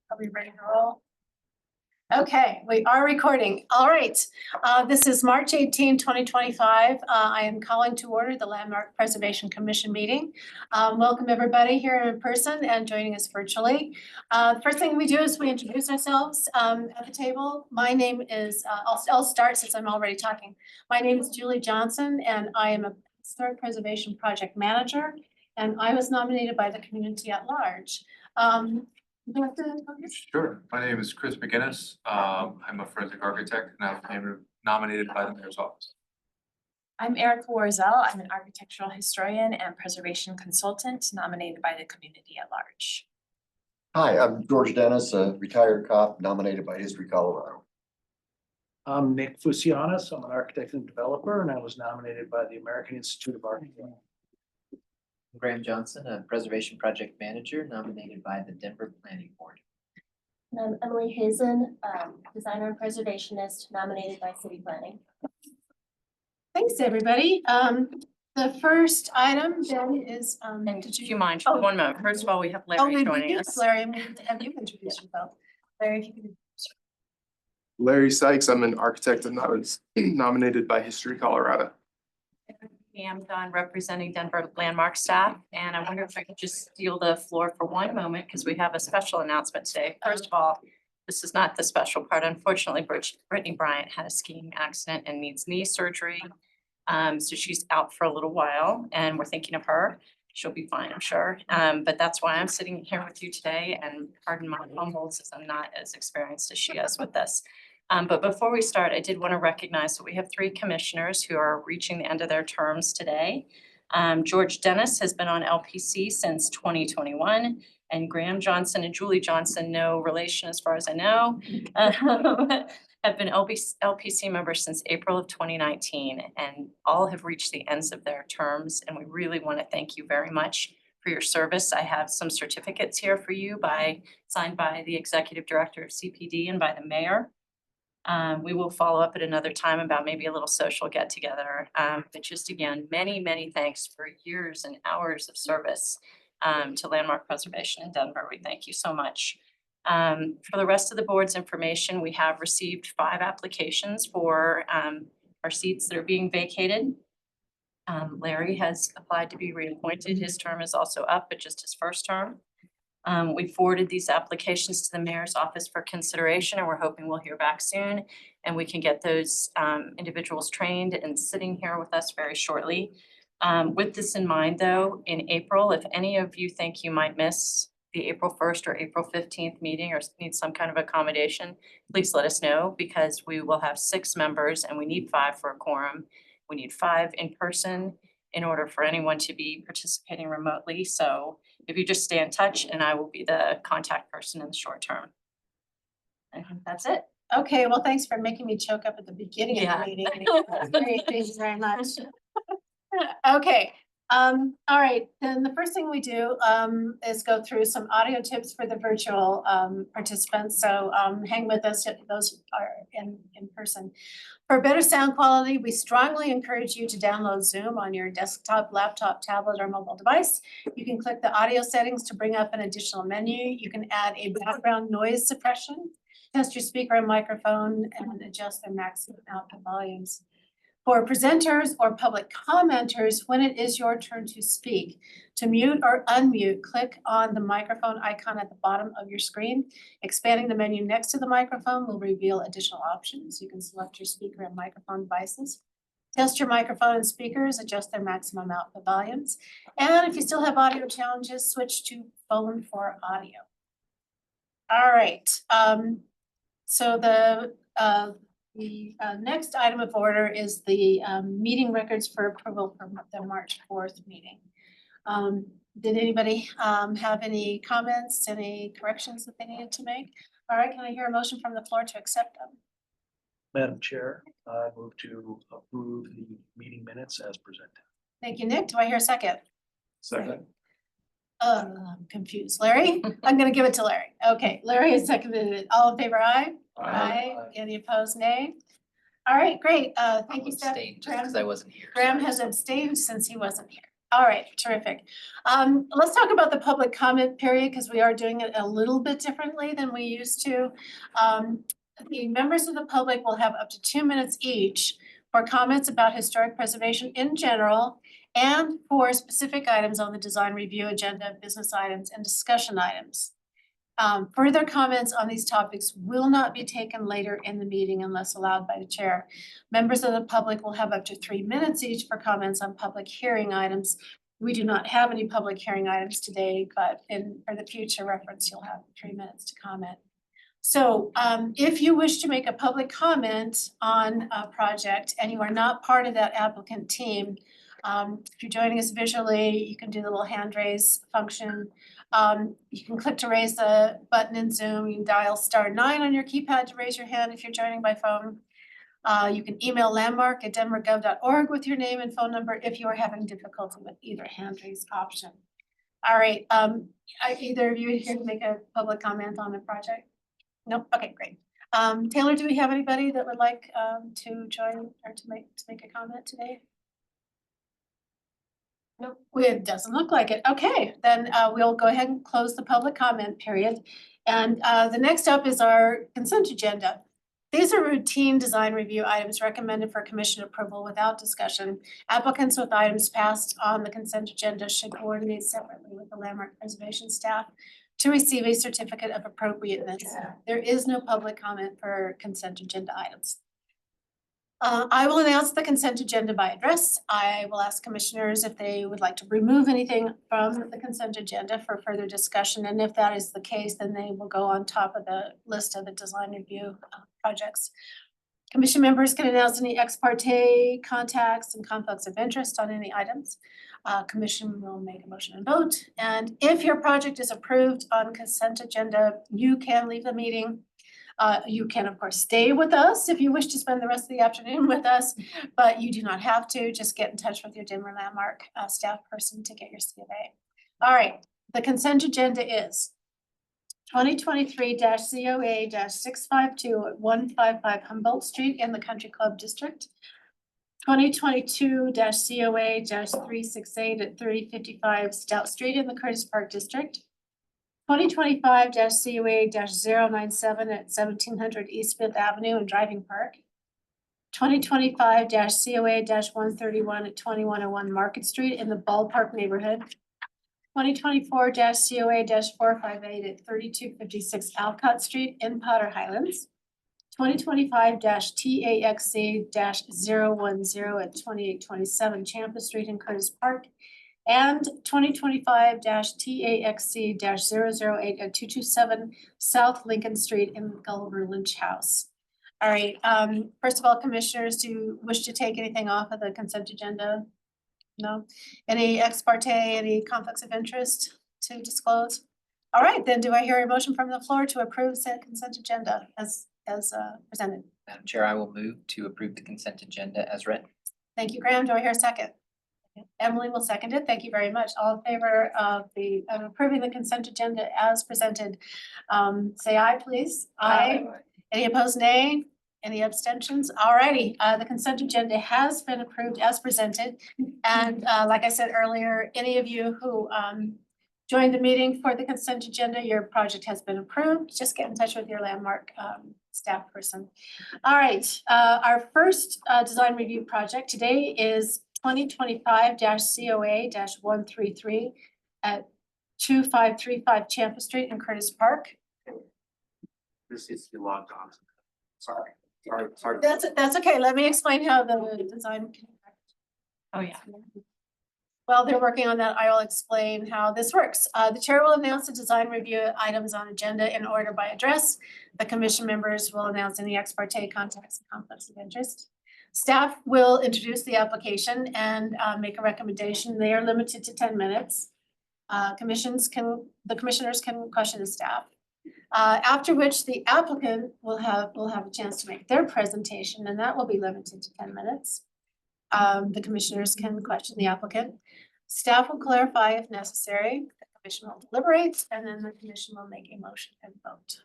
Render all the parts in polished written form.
Are we ready to roll? Okay, we are recording. All right. This is March 18, 2025. I am calling to order the Landmark Preservation Commission meeting. Welcome everybody here in person and joining us virtually. First thing we do is we introduce ourselves at the table. My name is, I'll start since I'm already talking. My name is Julie Johnson and I am a Historic Preservation Project Manager, and I was nominated by the community at large. Sure. My name is Chris McGinnis. I'm a forensic architect and I was nominated by the mayor's office. I'm Erica Warzel. I'm an architectural historian and preservation consultant nominated by the community at large. Hi, I'm George Dennis, a retired cop nominated by History Colorado. I'm Nick Fusianis. I'm an architect and developer, and I was nominated by the American Institute of Architects. Graham Johnson, a preservation project manager nominated by the Denver Planning Board. And I'm Emily Hazen, designer and preservationist nominated by City Planning. Thanks, everybody. The first item then is, And did do you mind, just one moment? First of all, we have Larry joining us. Larry, I'm going to have you introduce yourself. Larry, if you could. Larry Sykes, I'm an architect and I was nominated by History Colorado. I'm Don representing Denver Landmark staff, and I wonder if I could just steal the floor for one moment because we have a special announcement today. First of all, this is not the special part. Unfortunately, Brittany Bryant had a skiing accident and needs knee surgery. So she's out for a little while and we're thinking of her. She'll be fine, I'm sure. But that's why I'm sitting here with you today, and pardon my fumbles as I'm not as experienced as she is with this. But before we start, I did want to recognize that we have 3 commissioners who are reaching the end of their terms today. George Dennis has been on LPC since 2021, and Graham Johnson and Julie Johnson, no relation as far as I know, have been LPC members since April of 2019, and all have reached the ends of their terms. And we really want to thank you very much for your service. I have some certificates here for you signed by the executive director of CPD and by the mayor. We will follow up at another time about maybe a little social get together. But just again, many, many thanks for years and hours of service to Landmark Preservation in Denver. We thank you so much. For the rest of the board's information, we have received 5 applications for our seats that are being vacated. Larry has applied to be reappointed. His term is also up, but just his first term. We forwarded these applications to the mayor's office for consideration, and we're hoping we'll hear back soon and we can get those individuals trained and sitting here with us very shortly. With this in mind, though, in April, if any of you think you might miss the April 1st or April 15th meeting or need some kind of accommodation, please let us know, because we will have 6 members and we need 5 for a quorum. We need 5 in person in order for anyone to be participating remotely. So if you just stay in touch, and I will be the contact person in the short term. I think that's it. Okay, well, thanks for making me choke up at the beginning of the meeting. Great, thank you very much. Okay, all right, then the first thing we do is go through some audio tips for the virtual participants. So hang with us if those are in person. For better sound quality, we strongly encourage you to download Zoom on your desktop, laptop, tablet, or mobile device. You can click the audio settings to bring up an additional menu. You can add a background noise suppression, test your speaker and microphone, and adjust their maximum output volumes. For presenters or public commenters, when it is your turn to speak, to mute or unmute, click on the microphone icon at the bottom of your screen. Expanding the menu next to the microphone will reveal additional options. You can select your speaker and microphone devices. Test your microphone and speakers, adjust their maximum output volumes. And if you still have audio challenges, switch to phone for audio. All right, so the next item of order is the meeting records for approval for the March 4th meeting. Did anybody have any comments, any corrections that they needed to make? All right, can I hear a motion from the floor to accept them? Madam Chair, I move to approve the meeting minutes as presented. Thank you, Nick. Do I hear a second? Second. I'm confused. Larry? I'm gonna give it to Larry. Okay, Larry has seconded it. All in favor, aye? Aye. Any opposed, nay? All right, great. Thank you, Steph. Abstain just because I wasn't here. Graham Sorry. has abstained since he wasn't here. All right, terrific. Let's talk about the public comment period, because we are doing it a little bit differently than we used to. The members of the public will have up to 2 minutes each for comments about historic preservation in general and for specific items on the design review agenda, business items, and discussion items. Further comments on these topics will not be taken later in the meeting unless allowed by the chair. Members of the public will have up to 3 minutes each for comments on public hearing items. We do not have any public hearing items today, but for the future reference, you'll have 3 minutes to comment. So if you wish to make a public comment on a project and you are not part of that applicant team, if you're joining us visually, you can do the little hand raise function. You can click to raise the button in Zoom. You can dial *9 on your keypad to raise your hand if you're joining by phone. You can email landmark@denvergov.org with your name and phone number if you are having difficulty with either hand raise option. All right, are either of you here to make a public comment on the project? Nope, okay, great. Taylor, do we have anybody that would like to join or to make a comment today? Nope, it doesn't look like it. Okay, then we'll go ahead and close the public comment period. And the next up is our consent agenda. These are routine design review items recommended for commission approval without discussion. Applicants with items passed on the consent agenda should coordinate separately with the landmark preservation staff to receive a certificate of appropriateness. There is no public comment for consent agenda items. I will announce the consent agenda by address. I will ask commissioners if they would like to remove anything from the consent agenda for further discussion. And if that is the case, then they will go on top of the list of the design review projects. Commission members can announce any ex parte contacts and conflicts of interest on any items. Commission will make a motion and vote. And if your project is approved on consent agenda, you can leave the meeting. You can, of course, stay with us if you wish to spend the rest of the afternoon with us, but you do not have to. Just get in touch with your Denver Landmark staff person to get your C of A. All right, the consent agenda is 2023-COA-652 at 155 Humboldt Street in the Country Club District. 2022-COA-368 at 3055 Stout Street in the Curtis Park District. 2025-COA-097 at 1700 East Fifth Avenue in Driving Park. 2025-COA-131 at 2101 Market Street in the Ballpark neighborhood. 2024-COA-458 at 3256 Alcott Street in Potter Highlands. 2025-TAXC-010 at 2827 Champa Street in Curtis Park. And 2025-TAXC-008 at 227 South Lincoln Street in Gulliver Lynch House. All right, first of all, commissioners, do you wish to take anything off of the consent agenda? No? Any ex parte, any conflicts of interest to disclose? All right, then do I hear a motion from the floor to approve said consent agenda as presented? Madam Chair, I will move to approve the consent agenda as written. Thank you, Graham. Do I hear a second? Emily will second it. Thank you very much. All in favor of approving the consent agenda as presented, say aye, please. Aye. Any opposed, nay? Any abstentions? All righty, the consent agenda has been approved as presented. And like I said earlier, any of you who joined the meeting for the consent agenda, your project has been approved. Just get in touch with your landmark staff person. All right, our first design review project today is 2025-COA-133 at 2535 Champa Street in Curtis Park. This is the logged on. Sorry. That's okay. Let me explain how the design. Oh, yeah. While they're working on that, I will explain how this works. The chair will announce the design review items on agenda in order by address. The commission members will announce any ex parte contacts and conflicts of interest. Staff will introduce the application and make a recommendation. They are limited to 10 minutes. The commissioners can question the staff. After which the applicant will have a chance to make their presentation, and that will be limited to 10 minutes. The commissioners can question the applicant. Staff will clarify if necessary. The commission will deliberate, and then the commission will make a motion and vote.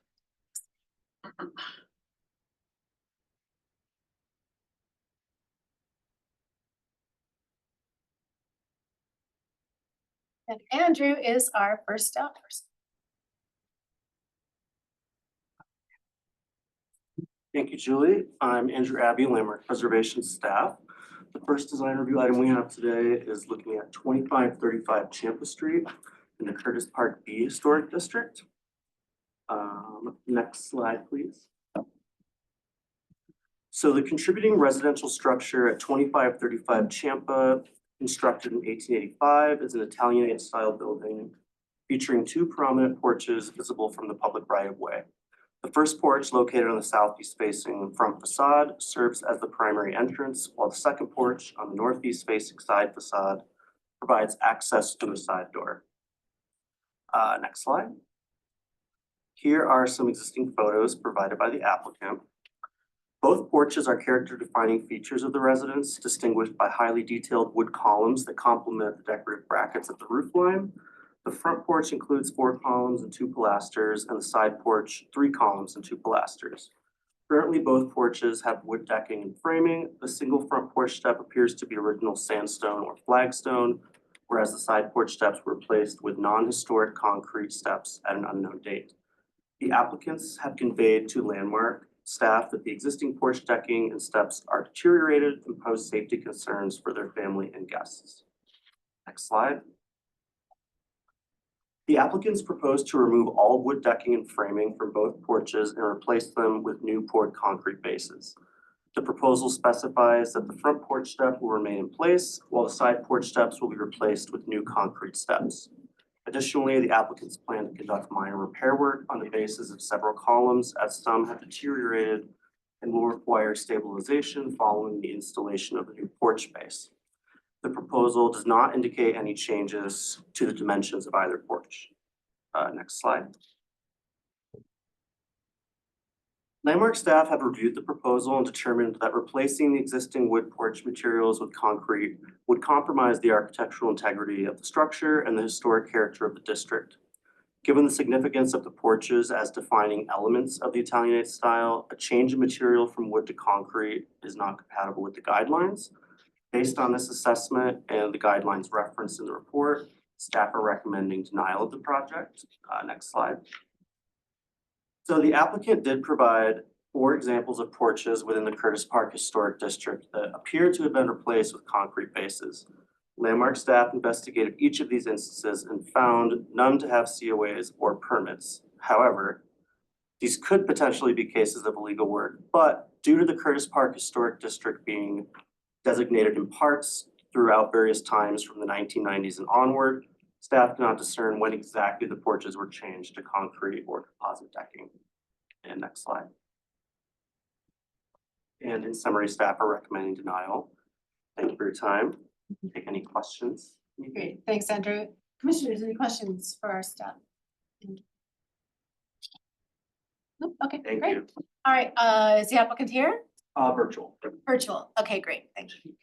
And Andrew is our first staff person. Thank you, Julie. I'm Andrew Abbey, Landmark Preservation staff. The first design review item we have today is looking at 2535 Champa Street in the Curtis Park B Historic District. Next slide, please. So the contributing residential structure at 2535 Champa, constructed in 1885, is an Italianate style building featuring two prominent porches visible from the public right of way. The first porch, located on the southeast facing front facade, serves as the primary entrance, while the second porch on the northeast facing side facade provides access to a side door. Next slide. Here are some existing photos provided by the applicant. Both porches are character defining features of the residence, distinguished by highly detailed wood columns that complement the decorative brackets at the roof line. The front porch includes 4 columns and 2 pilasters, and the side porch 3 columns and 2 pilasters. Currently, both porches have wood decking and framing. The single front porch step appears to be original sandstone or flagstone, whereas the side porch steps were replaced with non-historic concrete steps at an unknown date. The applicants have conveyed to Landmark staff that the existing porch decking and steps are deteriorated and pose safety concerns for their family and guests. Next slide. The applicants propose to remove all wood decking and framing from both porches and replace them with new poured concrete bases. The proposal specifies that the front porch step will remain in place, while the side porch steps will be replaced with new concrete steps. Additionally, the applicants plan to conduct minor repair work on the bases of several columns, as some have deteriorated and will require stabilization following the installation of the new porch base. The proposal does not indicate any changes to the dimensions of either porch. Next slide. Landmark staff have reviewed the proposal and determined that replacing the existing wood porch materials with concrete would compromise the architectural integrity of the structure and the historic character of the district. Given the significance of the porches as defining elements of the Italianate style, a change in material from wood to concrete is not compatible with the guidelines. Based on this assessment and the guidelines referenced in the report, staff are recommending denial of the project. Next slide. So the applicant did provide 4 examples of porches within the Curtis Park Historic District that appear to have been replaced with concrete bases. Landmark staff investigated each of these instances and found none to have COAs or permits. However, these could potentially be cases of illegal work, but due to the Curtis Park Historic District being designated in parts throughout various times from the 1990s and onward, staff cannot discern when exactly the porches were changed to concrete or composite decking. And next slide. And in summary, staff are recommending denial. Thank you for your time. Take any questions? Great, thanks, Andrew. Commissioners, any questions for our staff? Nope, okay, Thank great. you. All right, is the applicant here? Virtual. Virtual, okay, great, thank you.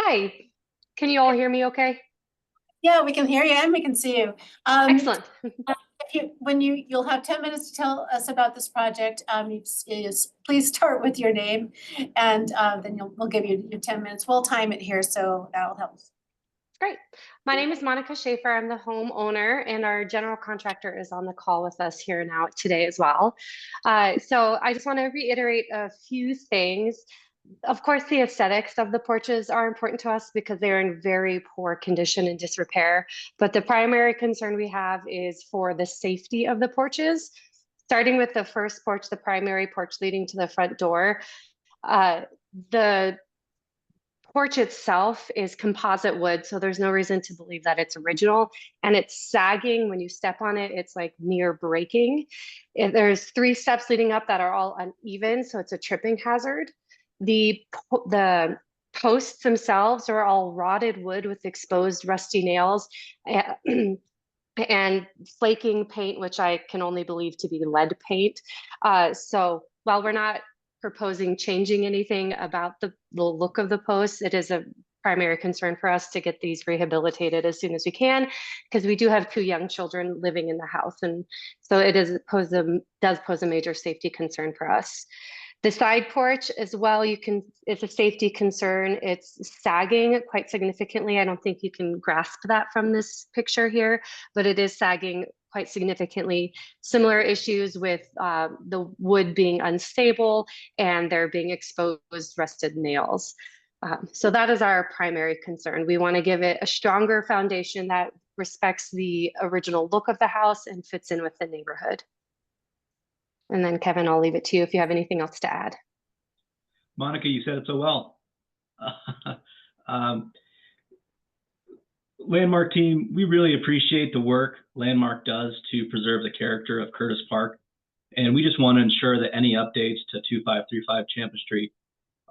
Hi, can you all hear me okay? Yeah, we can hear you and we can see you. Excellent. You'll have 10 minutes to tell us about this project. Please start with your name and then we'll give you your 10 minutes. We'll time it here, so that'll help. Great. My name is Monica Schaefer. I'm the homeowner, and our general contractor is on the call with us here now today as well. So I just want to reiterate a few things. Of course, the aesthetics of the porches are important to us because they're in very poor condition and disrepair. But the primary concern we have is for the safety of the porches. Starting with the first porch, the primary porch leading to the front door, the porch itself is composite wood, so there's no reason to believe that it's original, and it's sagging. When you step on it, it's like near breaking. There's 3 steps leading up that are all uneven, so it's a tripping hazard. The posts themselves are all rotted wood with exposed rusty nails and flaking paint, which I can only believe to be lead paint. So while we're not proposing changing anything about the look of the posts. It is a primary concern for us to get these rehabilitated as soon as we can, because we do have 2 young children living in the house. And so it does pose a major safety concern for us. The side porch as well, it's a safety concern. It's sagging quite significantly. I don't think you can grasp that from this picture here, but it is sagging quite significantly. Similar issues with the wood being unstable and there being exposed rusted nails. So that is our primary concern. We want to give it a stronger foundation that respects the original look of the house and fits in with the neighborhood. And then Kevin, I'll leave it to you if you have anything else to add. Monica, you said it so well. Landmark team, we really appreciate the work Landmark does to preserve the character of Curtis Park. And we just want to ensure that any updates to 2535 Champa Street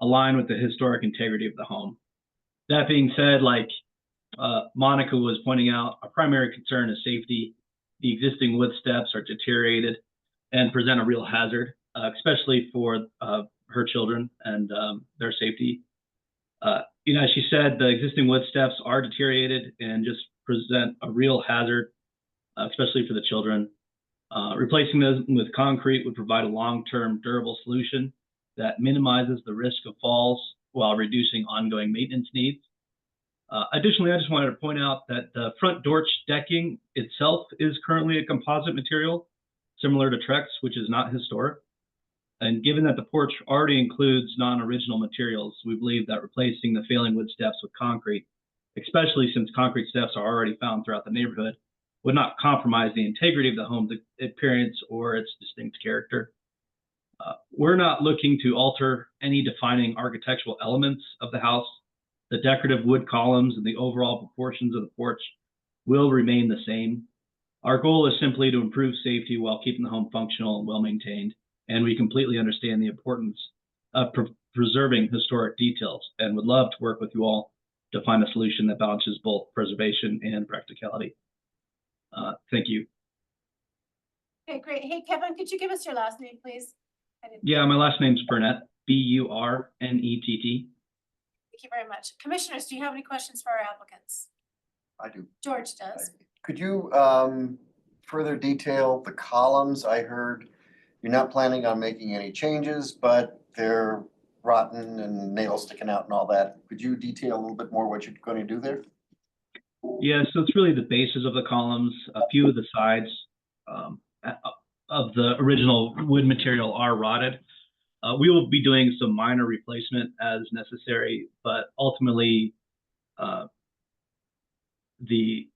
align with the historic integrity of the home. That being said, like Monica was pointing out, our primary concern is safety. The existing wood steps are deteriorated and present a real hazard, especially for her children and their safety. As she said, the existing wood steps are deteriorated and just present a real hazard, especially for the children. Replacing them with concrete would provide a long-term durable solution that minimizes the risk of falls while reducing ongoing maintenance needs. Additionally, I just wanted to point out that the front porch decking itself is currently a composite material, similar to Trex, which is not historic. And given that the porch already includes non-original materials, we believe that replacing the failing wood steps with concrete, especially since concrete steps are already found throughout the neighborhood, would not compromise the integrity of the home's appearance or its distinct character. We're not looking to alter any defining architectural elements of the house. The decorative wood columns and the overall proportions of the porch will remain the same. Our goal is simply to improve safety while keeping the home functional and well-maintained. And we completely understand the importance of preserving historic details and would love to work with you all to find a solution that balances both preservation and practicality. Thank you. Okay, great. Hey, Kevin, could you give us your last name, please? Yeah, my last name's Burnett, Burnett. Thank you very much. Commissioners, do you have any questions for our applicants? I do. George does. Could you further detail the columns? I heard you're not planning on making any changes, but they're rotten and nails sticking out and all that. Could you detail a little bit more what you're going to do there? Yeah, so it's really the bases of the columns. A few of the sides of the original wood material are rotted. We will be doing some minor replacement as necessary, but ultimately the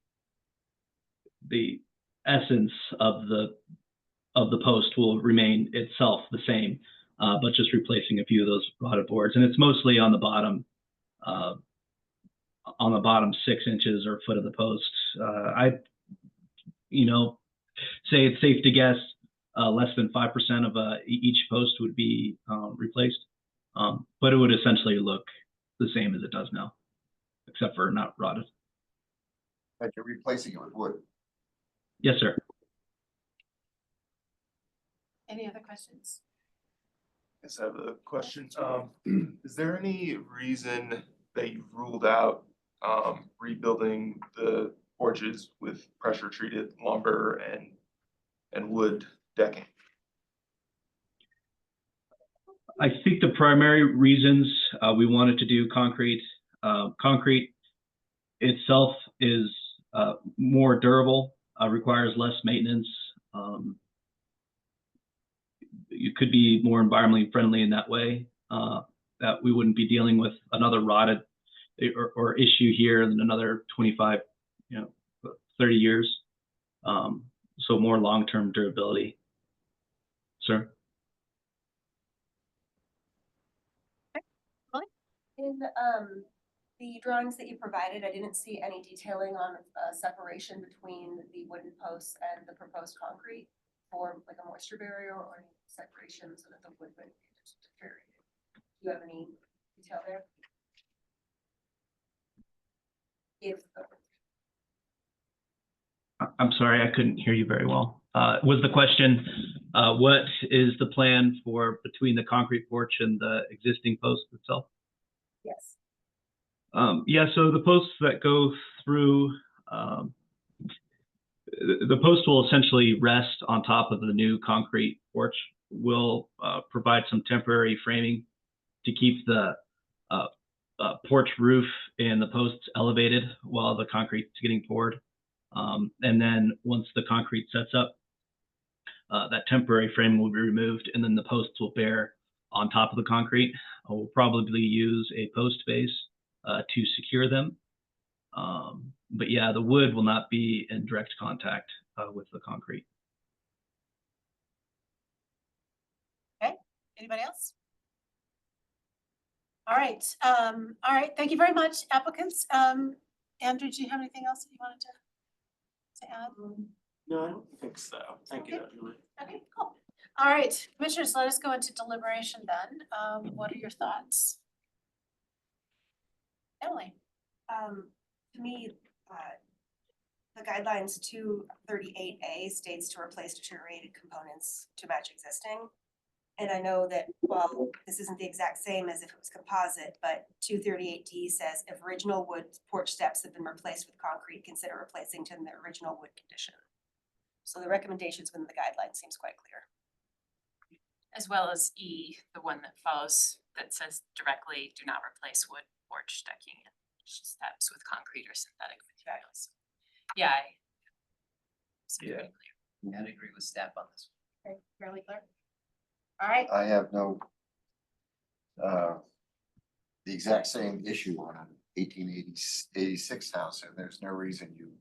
essence of the post will remain itself the same, but just replacing a few of those rotted boards. And it's mostly on the bottom 6 inches or foot of the post. I say it's safe to guess less than 5% of each post would be replaced, but it would essentially look the same as it does now, except for not rotted. But you're replacing it with wood. Yes, sir. Any other questions? Yes, I have a question. Is there any reason that you've ruled out rebuilding the porches with pressure treated lumber and wood decking? I think the primary reasons we wanted to do concrete itself is more durable, requires less maintenance. You could be more environmentally friendly in that way, that we wouldn't be dealing with another rotted or issue here in another 25, 30 years. So more long-term durability. Sir? In the drawings that you provided, I didn't see any detailing on separation between the wooden posts and the proposed concrete for like a moisture barrier or any separation so that the wood wouldn't get deteriorated. Do you have any detail there? I'm sorry, I couldn't hear you very well. Was the question What is the plan for between the concrete porch and the existing post itself? Yes. Yeah, so the posts that go through, the post will essentially rest on top of the new concrete porch. We'll provide some temporary framing to keep the porch roof and the posts elevated while the concrete's getting poured. And then once the concrete sets up, that temporary frame will be removed, and then the posts will bear on top of the concrete. We'll probably use a post base to secure them. But yeah, the wood will not be in direct contact with the concrete. Anybody else? All right, thank you very much, applicants. Andrew, do you have anything else that you wanted to add? No, I don't think so. Thank you, Okay. Dr. Lee. Okay, cool. All right, commissioners, let us go into deliberation then. What are your thoughts? Emily? To me, the guidelines 238A states to replace deteriorated components to match existing. And I know that, well, this isn't the exact same as if it was composite, but 238D says if original wood porch steps have been replaced with concrete, consider replacing to the original wood condition. So the recommendations within the guidelines seems quite clear. As well as E, the one that follows that says directly, do not replace wood porch decking and steps with concrete or synthetic materials. Yeah. Yeah. I'd agree with staff on this. Okay, fairly clear. All right, I have no, the exact same issue on an 1886 house, and there's no reason you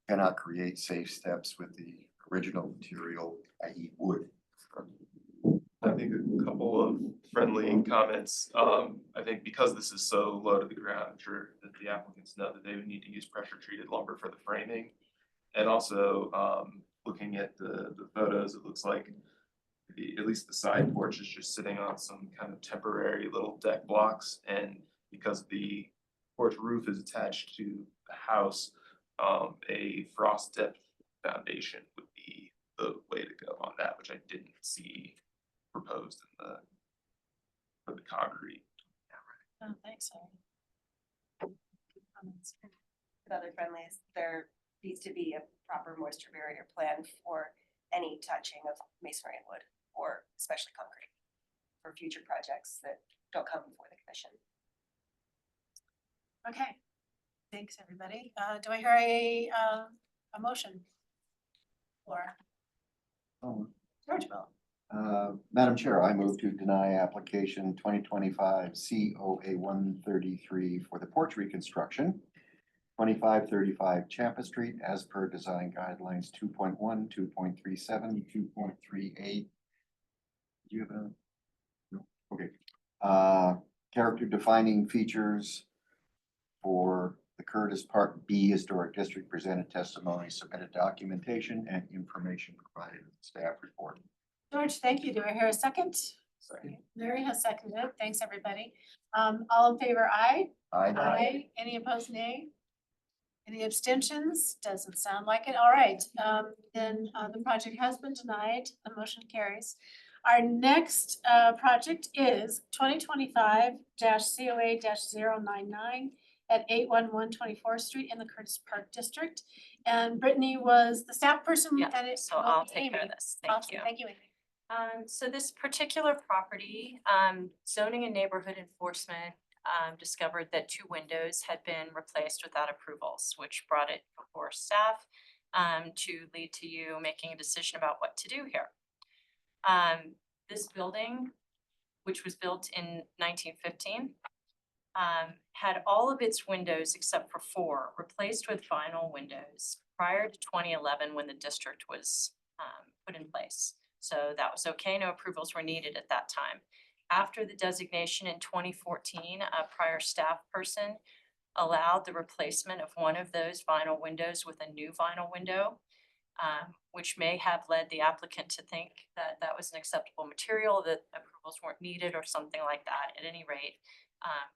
cannot create safe steps with the original material, i.e. wood. I think a couple of friendly comments. I think because this is so low to the ground, I'm sure that the applicants know that they would need to use pressure treated lumber for the framing. And also, looking at the photos, it looks like at least the side porch is just sitting on some kind of temporary little deck blocks. And because the porch roof is attached to the house, a frost depth foundation would be the way to go on that, which I didn't see proposed in for the concrete. oh, thanks. With other friendlies, there needs to be a proper moisture barrier plan for any touching of masonry and wood, or especially concrete, for future projects that don't come before the commission. Okay, thanks, everybody. Do I hear a motion? Laura? George will. Madam Chair, I move to deny application 2025 COA 133 for the porch reconstruction, 2535 Champa Street, as per design guidelines 2.1, 2.37, 2.38. Do you have a? No, okay. Character defining features for the Curtis Park B Historic District, presented testimony, submitted documentation, and information provided in the staff report. George, thank you. Do I hear a second? Second. Mary has seconded. Thanks, everybody. All in favor, aye? Aye. Any opposed, nay? Any abstentions? Doesn't sound like it. All right, then the project has been denied. The motion carries. Our next project is 2025-COA-099 at 811 Street in the Curtis Park District. And Brittany was the staff person. Yeah, and it so will I'll be take care of Amy. this. Thank Awesome. you. Thank you, Amy. So this particular property, zoning and neighborhood enforcement discovered that 2 windows had been replaced without approvals, which brought it before staff to lead to you making a decision about what to do here. This building, which was built in 1915, had all of its windows except for 4 replaced with vinyl windows prior to 2011 when the district was put in place. So that was okay, no approvals were needed at that time. After the designation in 2014, a prior staff person allowed the replacement of one of those vinyl windows with a new vinyl window, which may have led the applicant to think that that was an acceptable material, that approvals weren't needed or something like that. At any rate,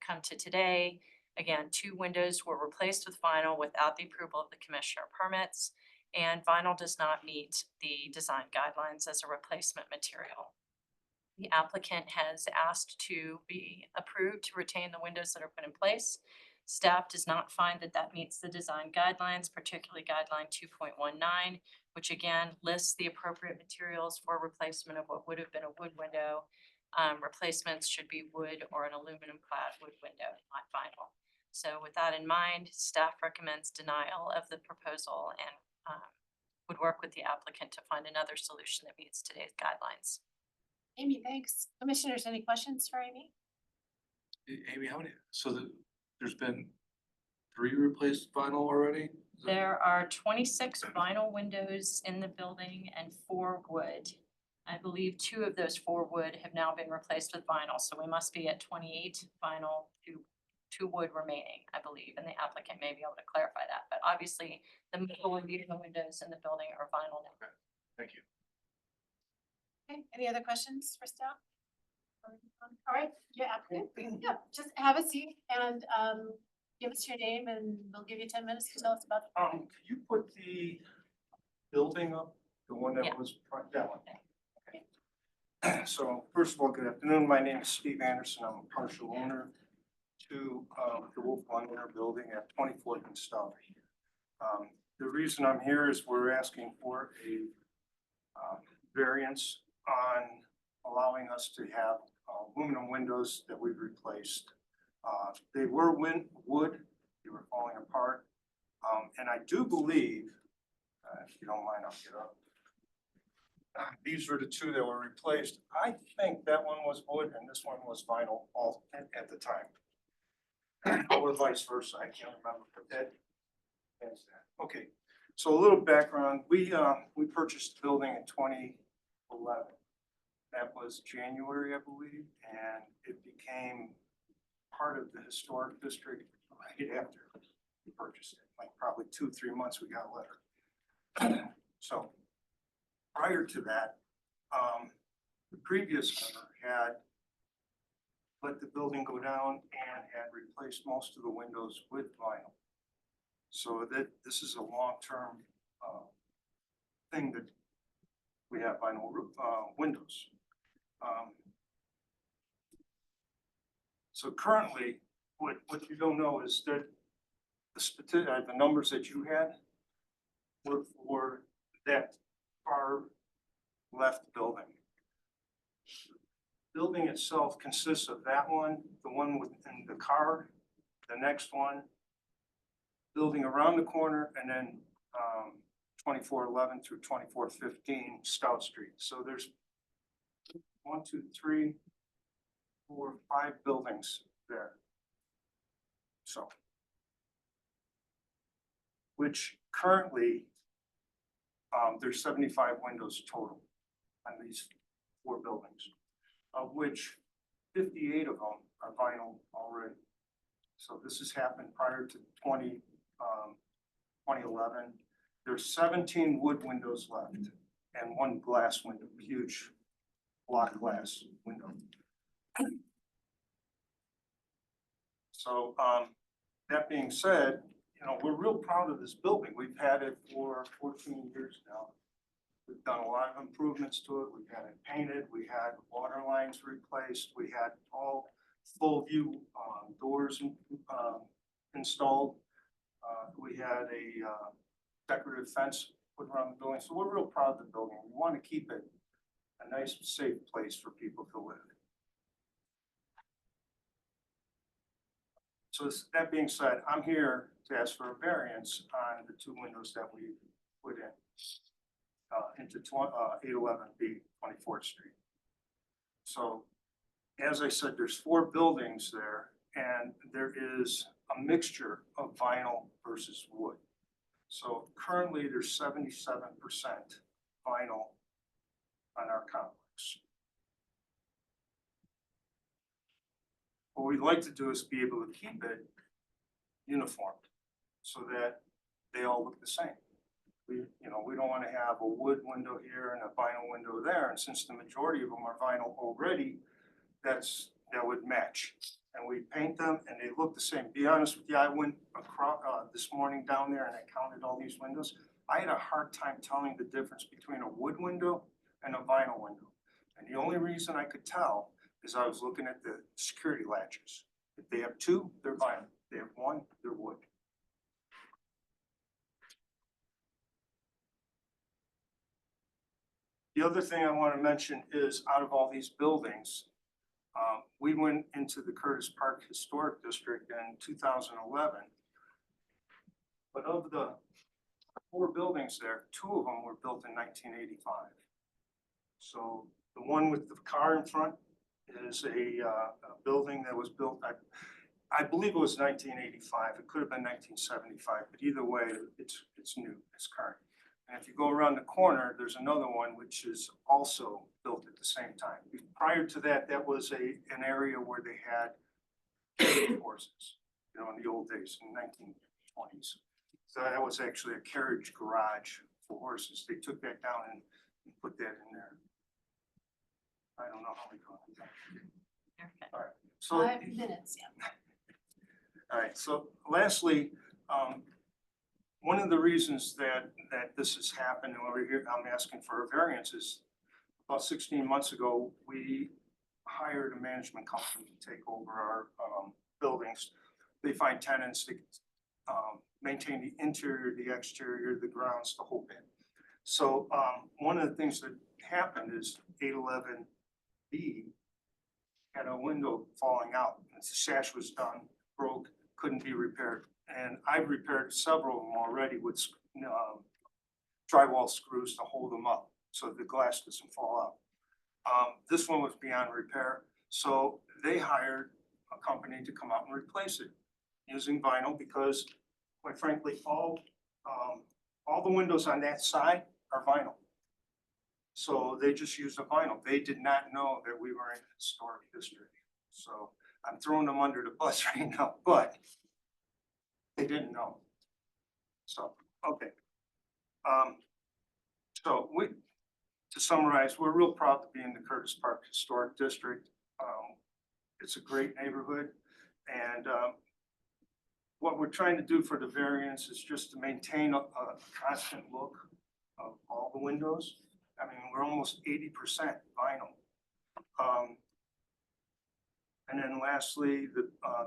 come to today, again, 2 windows were replaced with vinyl without the approval of the commissioner permits. and vinyl does not meet the design guidelines as a replacement material. The applicant has asked to be approved to retain the windows that are put in place. Staff does not find that that meets the design guidelines, particularly guideline 2.19, which again lists the appropriate materials for replacement of what would have been a wood window. Replacements should be wood or an aluminum clad wood window, not vinyl. So with that in mind, staff recommends denial of the proposal and would work with the applicant to find another solution that meets today's guidelines. Amy, thanks. Commissioners, any questions for Amy? Amy, how many, there's been 3 replaced vinyl already? Is that- There are 26 vinyl windows in the building and 4 wood. I believe 2 of those 4 wood have now been replaced with vinyl, so we must be at 28 vinyl, 2 wood remaining, I believe, and the applicant may be able to clarify that. But obviously, the majority of the windows in the building are vinyl now. Thank you. Okay, any other questions for staff? All right, yeah, applicant, yeah, just have a seat and give us your name and we'll give you 10 minutes to tell us about. Could you put the building up, the one Yeah. that was, that one? Okay. So first of all, good afternoon. My name is Steve Anderson. I'm a partial owner to the Wolf Liner building at 24th and Stout. The reason I'm here is we're asking for a variance on allowing us to have aluminum windows that we've replaced. They were wood, they were falling apart. And I do believe, if you don't mind, I'll get up. These were the 2 that were replaced. I think that one was wood and this one was vinyl all at the time. Or vice versa, I can't remember, but that is that. Okay, so a little background. We purchased the building in 2011. That was January, I believe, and it became part of the historic district right after we purchased it, like probably 2-3 months we got a letter. So prior to that, the previous owner had let the building go down and had replaced most of the windows with vinyl. So that this is a long-term thing that we have vinyl windows. So currently, what you don't know is that the numbers that you had were for that far left building. Building itself consists of that one, the one within the car, the next one, building around the corner, and then 2411 through 2415 Stout Street. So there's 1, 2, 3, 4, 5 buildings there. So, which currently, there's 75 windows total on these 4 buildings, of which 58 of them are vinyl already. So this has happened prior to 2011. There's 17 wood windows left and 1 glass window, huge block glass window. So that being said, you know, we're real proud of this building. We've had it for 14 years now. We've done a lot of improvements to it. We've had it painted. We had water lines replaced. We had all full view doors installed. We had a decorative fence put around the building. So we're real proud of the building. We want to keep it a nice, safe place for people to live. So that being said, I'm here to ask for a variance on the 2 windows that we put in into 811B 24th Street. So as I said, there's 4 buildings there, and there is a mixture of vinyl versus wood. So currently there's 77% vinyl on our complex. What we'd like to do is be able to keep it uniform so that they all look the same. We don't want to have a wood window here and a vinyl window there. And since the majority of them are vinyl already, that would match. And we paint them and they look the same. Be honest with you, I went across this morning down there and I counted all these windows. I had a hard time telling the difference between a wood window and a vinyl window. And the only reason I could tell is I was looking at the security latches. If they have two, they're vinyl. If they have one, they're wood. The other thing I want to mention is out of all these buildings, we went into the Curtis Park Historic District in 2011. But of the 4 buildings there, 2 of them were built in 1985. So the one with the car in front is a building that was built, I believe it was 1985. It could have been 1975, but either way, it's new, it's current. And if you go around the corner, there's another one which is also built at the same time. Prior to that, that was an area where they had carriage horses, you know, in the old days, in the 1920s. So that was actually a carriage garage for horses. They took that down and put that in there. I don't know how we call it. Okay. All right, so. 5 minutes, yeah. All right, so lastly, one of the reasons that this has happened, and over here, I'm asking for a variance, is about 16 months ago, we hired a management company to take over our buildings. They find tenants, they maintain the interior, the exterior, the grounds, the whole bit. So one of the things that happened is 811B had a window falling out. The sash was done, broke, couldn't be repaired. And I've repaired several of them already with drywall screws to hold them up so the glass doesn't fall out. This one was beyond repair, so they hired a company to come out and replace it using vinyl because, quite frankly, all the windows on that side are vinyl. So they just used a vinyl. They did not know that we were in a historic district. So I'm throwing them under the bus right now, but they didn't know. So, okay. So to summarize, we're real proud to be in the Curtis Park Historic District. It's a great neighborhood. And what we're trying to do for the variance is just to maintain a constant look of all the windows. I mean, we're almost 80% vinyl. And then lastly,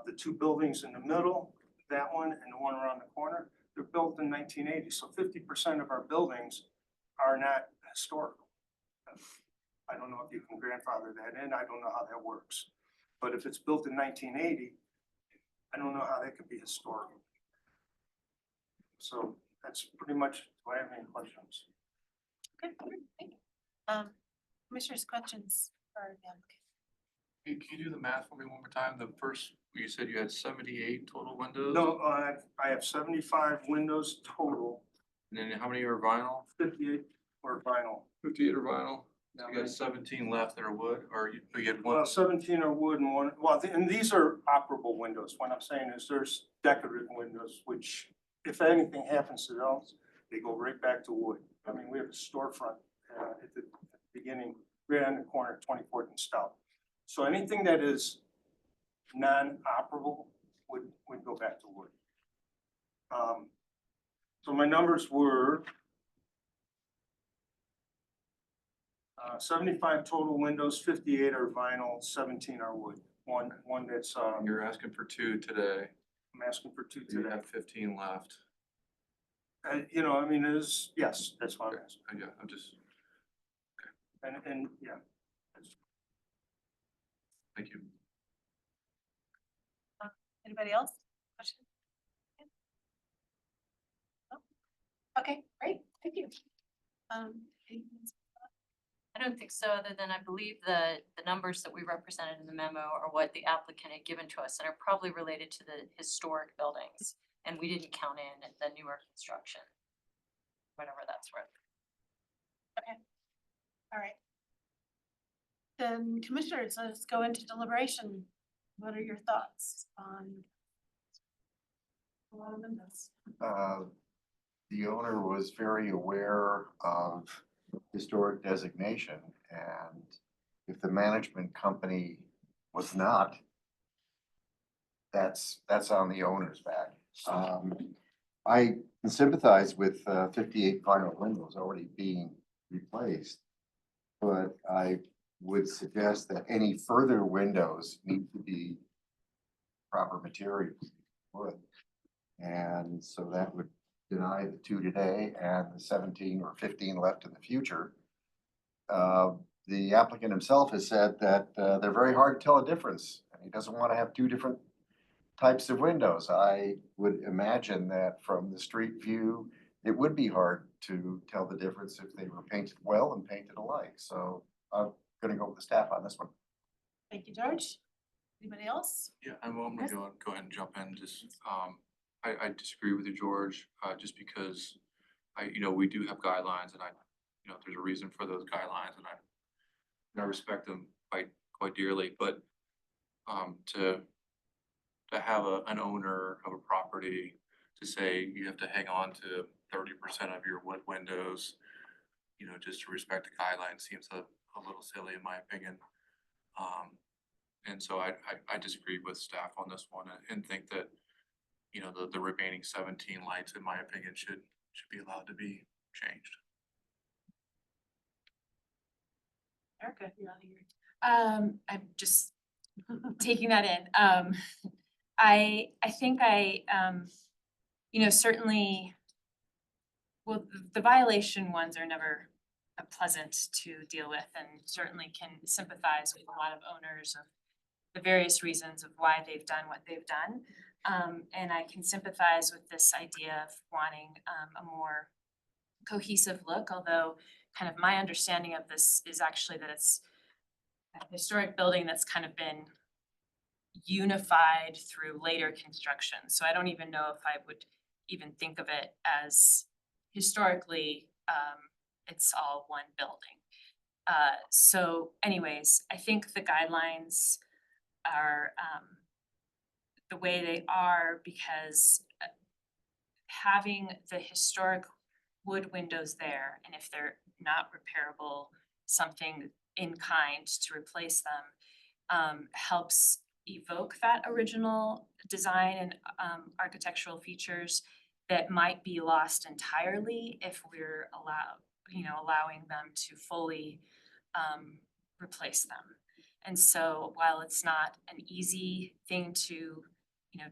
the 2 buildings in the middle, that one and the one around the corner, they're built in 1980. So 50% of our buildings are not historical. I don't know if you can grandfather that in. I don't know how that works. But if it's built in 1980, I don't know how that could be historical. So that's pretty much, do I have any questions? Okay, thank you. Commissioners, questions for the applicant? Can you do the math for me one more time? The first, you said you had 78 total windows? No, I have 75 windows total. And then how many are vinyl? 58 are vinyl. 58 are vinyl? So you got 17 left that are wood, or you had one? Well, 17 are wood and one, well, and these are operable windows. What I'm saying is there's decorative windows, which if anything happens to those, they go right back to wood. I mean, we have a storefront at the beginning, right on the corner, 24th and Stout. So anything that is non-operable would go back to wood. So my numbers were 75 total windows, 58 are vinyl, 17 are wood. One that's You're asking for 2 today. I'm asking for 2 You today. have 15 left. You know, I mean, is yes, that's what I'm asking. Yeah, I'm just, And yeah. thank you. Anybody else? Question? No? Okay, great, thank you. Anything else? I don't think so, other than I believe the numbers that we represented in the memo are what the applicant had given to us and are probably related to the historic buildings. And we didn't count in the newer construction, whatever that's worth. Okay, all right. Then commissioners, let's go into deliberation. What are your thoughts on a lot of windows? The owner was very aware of historic designation, and if the management company was not, that's on the owner's back. I can sympathize with 58 final windows already being replaced. But I would suggest that any further windows need to be proper materials. Wood. And so that would deny the 2 today and the 17 or 15 left in the future. The applicant himself has said that they're very hard to tell a difference, and he doesn't want to have 2 different types of windows. I would imagine that from the street view, it would be hard to tell the difference if they were painted well and painted alike. So I'm gonna go with the staff on this one. Thank you, George. Anybody else? Yeah, I'm gonna go ahead and jump in, just, I disagree with you, George, just because we do have guidelines and there's a reason for those guidelines and I respect them quite dearly, but, to have an owner of a property to say you have to hang on to 30% of your wood windows, just to respect the guidelines seems a little silly in my opinion. And so I disagree with staff on this one and think that, the remaining 17 lights, in my opinion, should be allowed to be changed. Erica, you're out of here. I'm just taking that in. I think certainly, well, the violation ones are never pleasant to deal with and certainly can sympathize with a lot of owners of the various reasons of why they've done what they've done. And I can sympathize with this idea of wanting a more cohesive look, although kind of my understanding of this is actually that it's a historic building that's kind of been unified through later construction. So I don't even know if I would even think of it as historically, it's all one building. So anyways, I think the guidelines are the way they are because having the historic wood windows there, and if they're not repairable, something in kind to replace them, helps evoke that original design and architectural features that might be lost entirely if we're allowing them to fully replace them. And so while it's not an easy thing to,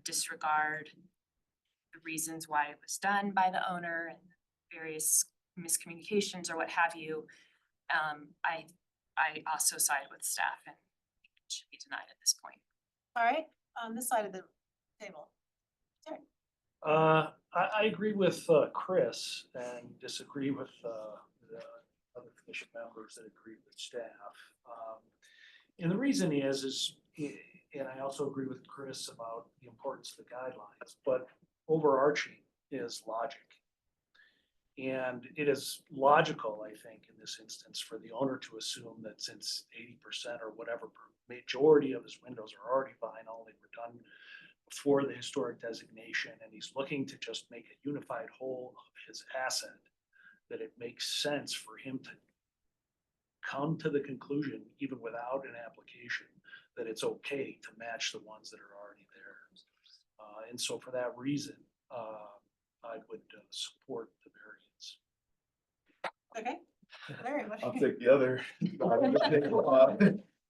disregard the reasons why it was done by the owner and various miscommunications or what have you, I also side with staff and it should be denied at this point. All right, on this side of the table. Derek. I agree with Chris and disagree with the other commission members that agree with staff. And the reason is, and I also agree with Chris about the importance of the guidelines, but overarching is logic. And it is logical, I think, in this instance, for the owner to assume that since 80% or whatever majority of his windows are already vinyl, they were done before the historic designation, and he's looking to just make a unified whole of his asset, that it makes sense for him to come to the conclusion, even without an application, that it's okay to match the ones that are already there. And so for that reason, I would support the variance. Okay. Larry, what? I'll take the other.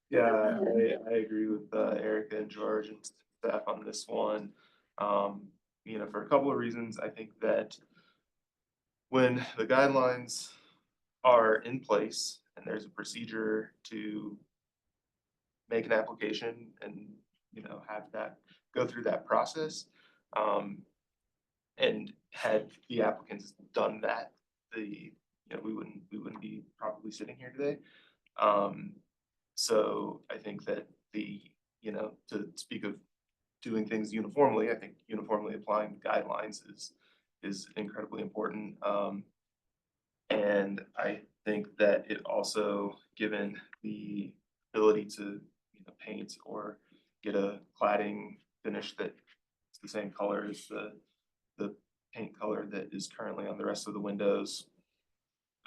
Yeah, I agree with Erica and George and staff on this one. For a couple of reasons. I think that when the guidelines are in place and there's a procedure to make an application and have that go through that process, and had the applicants done that, we wouldn't be probably sitting here today. So I think that to speak of doing things uniformly, I think uniformly applying guidelines is incredibly important. And I think that it also, given the ability to paint or get a cladding finish that's the same color as the paint color that is currently on the rest of the windows,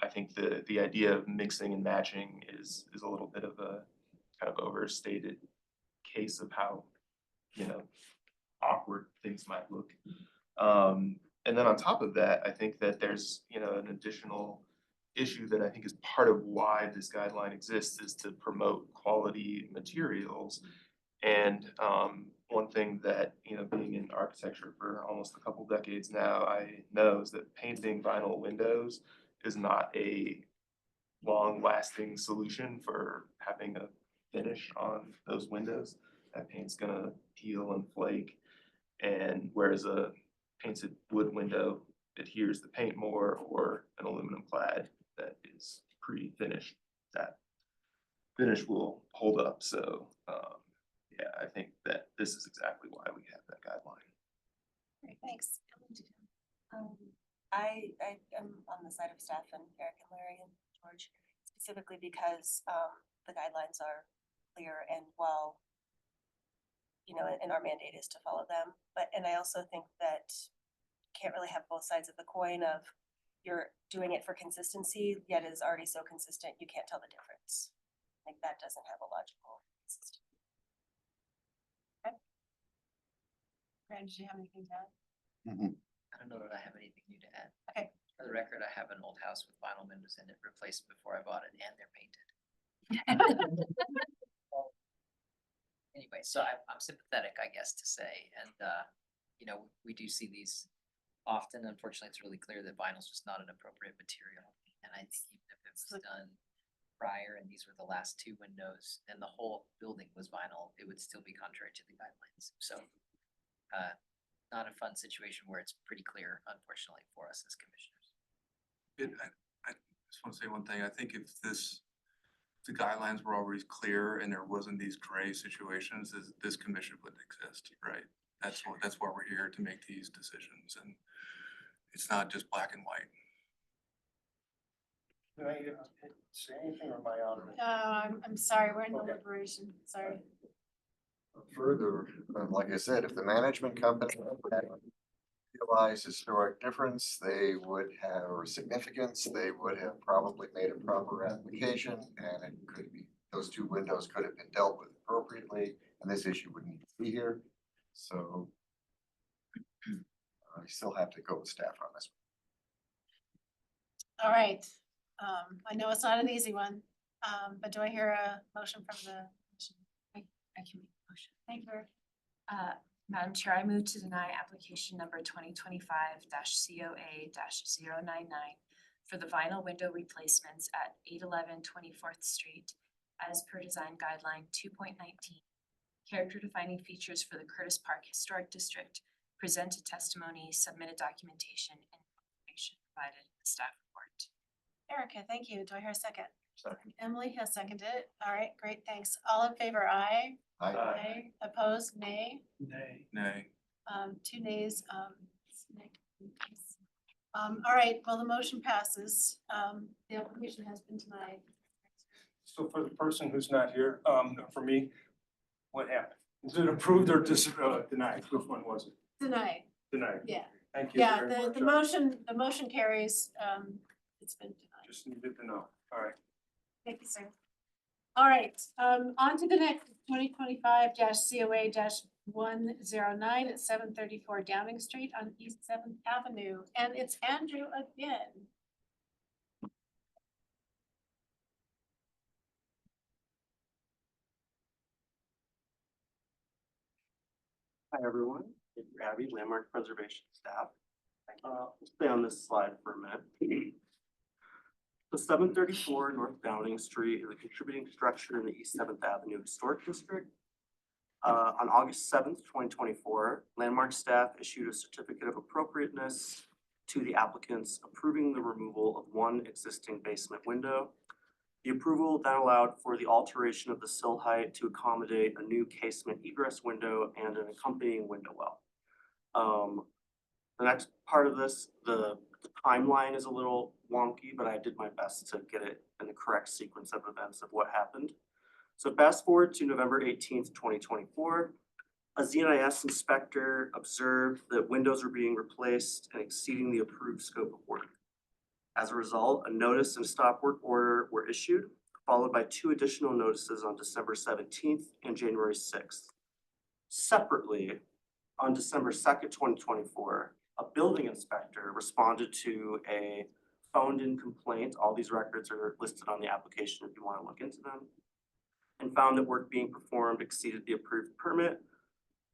I think the idea of mixing and matching is a little bit of a kind of overstated case of how awkward things might look. And then on top of that, I think that there's, you know, an additional issue that I think is part of why this guideline exists is to promote quality materials. And one thing that, you know, being in architecture for almost a couple decades now, I know is that painting vinyl windows is not a long-lasting solution for having a finish on those windows. That paint's gonna peel and flake. And whereas a painted wood window adheres the paint more, or an aluminum clad that is pre-finished, that finish will hold up. So, yeah, I think that this is exactly why we have that guideline. Great, thanks. I am on the side of staff and Eric and Larry and George, specifically because the guidelines are clear and well, you know, and our mandate is to follow them. But, and I also think that can't really have both sides of the coin of you're doing it for consistency, yet is already so consistent, you can't tell the difference. Like that doesn't have a logical consistency. Brad, did you have anything to add? I don't know that I have anything new to add. Okay. For the record, I have an old house with vinyl windows in it, replaced before I bought it, and they're painted. Anyway, so I'm sympathetic, I guess, to say, and, you know, we do see these often. Unfortunately, it's really clear that vinyl is just not an appropriate material. And I think even if it was done prior and these were the last two windows and the whole building was vinyl, it would still be contrary to the guidelines. So, not a fun situation where it's pretty clear, unfortunately, for us as commissioners. I just want to say one thing. I think if the guidelines were always clear and there wasn't these gray situations, this commission wouldn't exist, right? That's why we're here, to make these decisions, and it's not just black and white. Can I say anything, or am I out of it? No, I'm sorry, we're in deliberation, sorry. Further, like I said, if the management company had realized historic difference, they would have, or significance, they would have probably made a proper application, and it could be, those two windows could have been dealt with appropriately, and this issue wouldn't need to be here. So I still have to go with staff on this All right, I know it's not an easy one, but do I hear a motion from the commission? I can make a motion. Thank you. Madam Chair, I move to deny application number 2025-COA-099 for the vinyl window replacements at 811 24th Street as per design guideline 2.19. Character defining features for the Curtis Park Historic District, presented testimony, submitted documentation, and information provided in the staff report. Erica, thank you. Do I hear a second? Second. Emily has seconded it. All right, great, thanks. All in favor, aye. one. Aye. Opposed, nay. Nay. Nay. 2 nays, all right, well, the motion passes. The application has been denied. So for the person who's not here, for me, what happened? Is it approved or denied? Which one was it? Denied, Denied. yeah. Thank you Yeah, very much. the motion carries, it's been denied. Just needed to know. All right. Thank you, sir. All right, on to the next 2025-COA-109 at 734 Downing Street on East 7th Avenue, and it's Andrew again. Hi, everyone. Andrew Abbey, Landmark Preservation staff. We'll stay on this slide for a minute. The 734 North Downing Street is a contributing structure in the East 7th Avenue Historic District. On August 7th, 2024, Landmark staff issued a certificate of appropriateness to the applicants approving the removal of one existing basement window. The approval then allowed for the alteration of the sill height to accommodate a new casement egress window and an accompanying window well. The next part of this, the timeline is a little wonky, but I did my best to get it in the correct sequence of events of what happened. So fast forward to November 18th, 2024, a ZNIS inspector observed that windows were being replaced and exceeding the approved scope of work. As a result, a notice and stop work order were issued, followed by 2 additional notices on December 17th and January 6th. Separately, on December 2nd, 2024, a building inspector responded to a phoned-in complaint. All these records are listed on the application if you want to look into them, and found that work being performed exceeded the approved permit.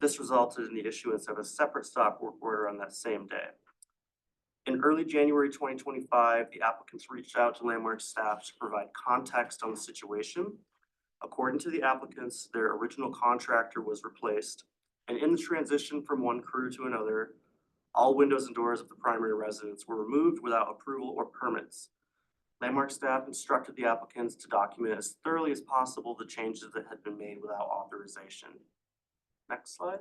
This resulted in the issuance of a separate stop work order on that same day. In early January 2025, the applicants reached out to Landmark staff to provide context on the situation. According to the applicants, their original contractor was replaced, and in the transition from one crew to another, all windows and doors of the primary residence were removed without approval or permits. Landmark staff instructed the applicants to document as thoroughly as possible the changes that had been made without authorization. Next slide.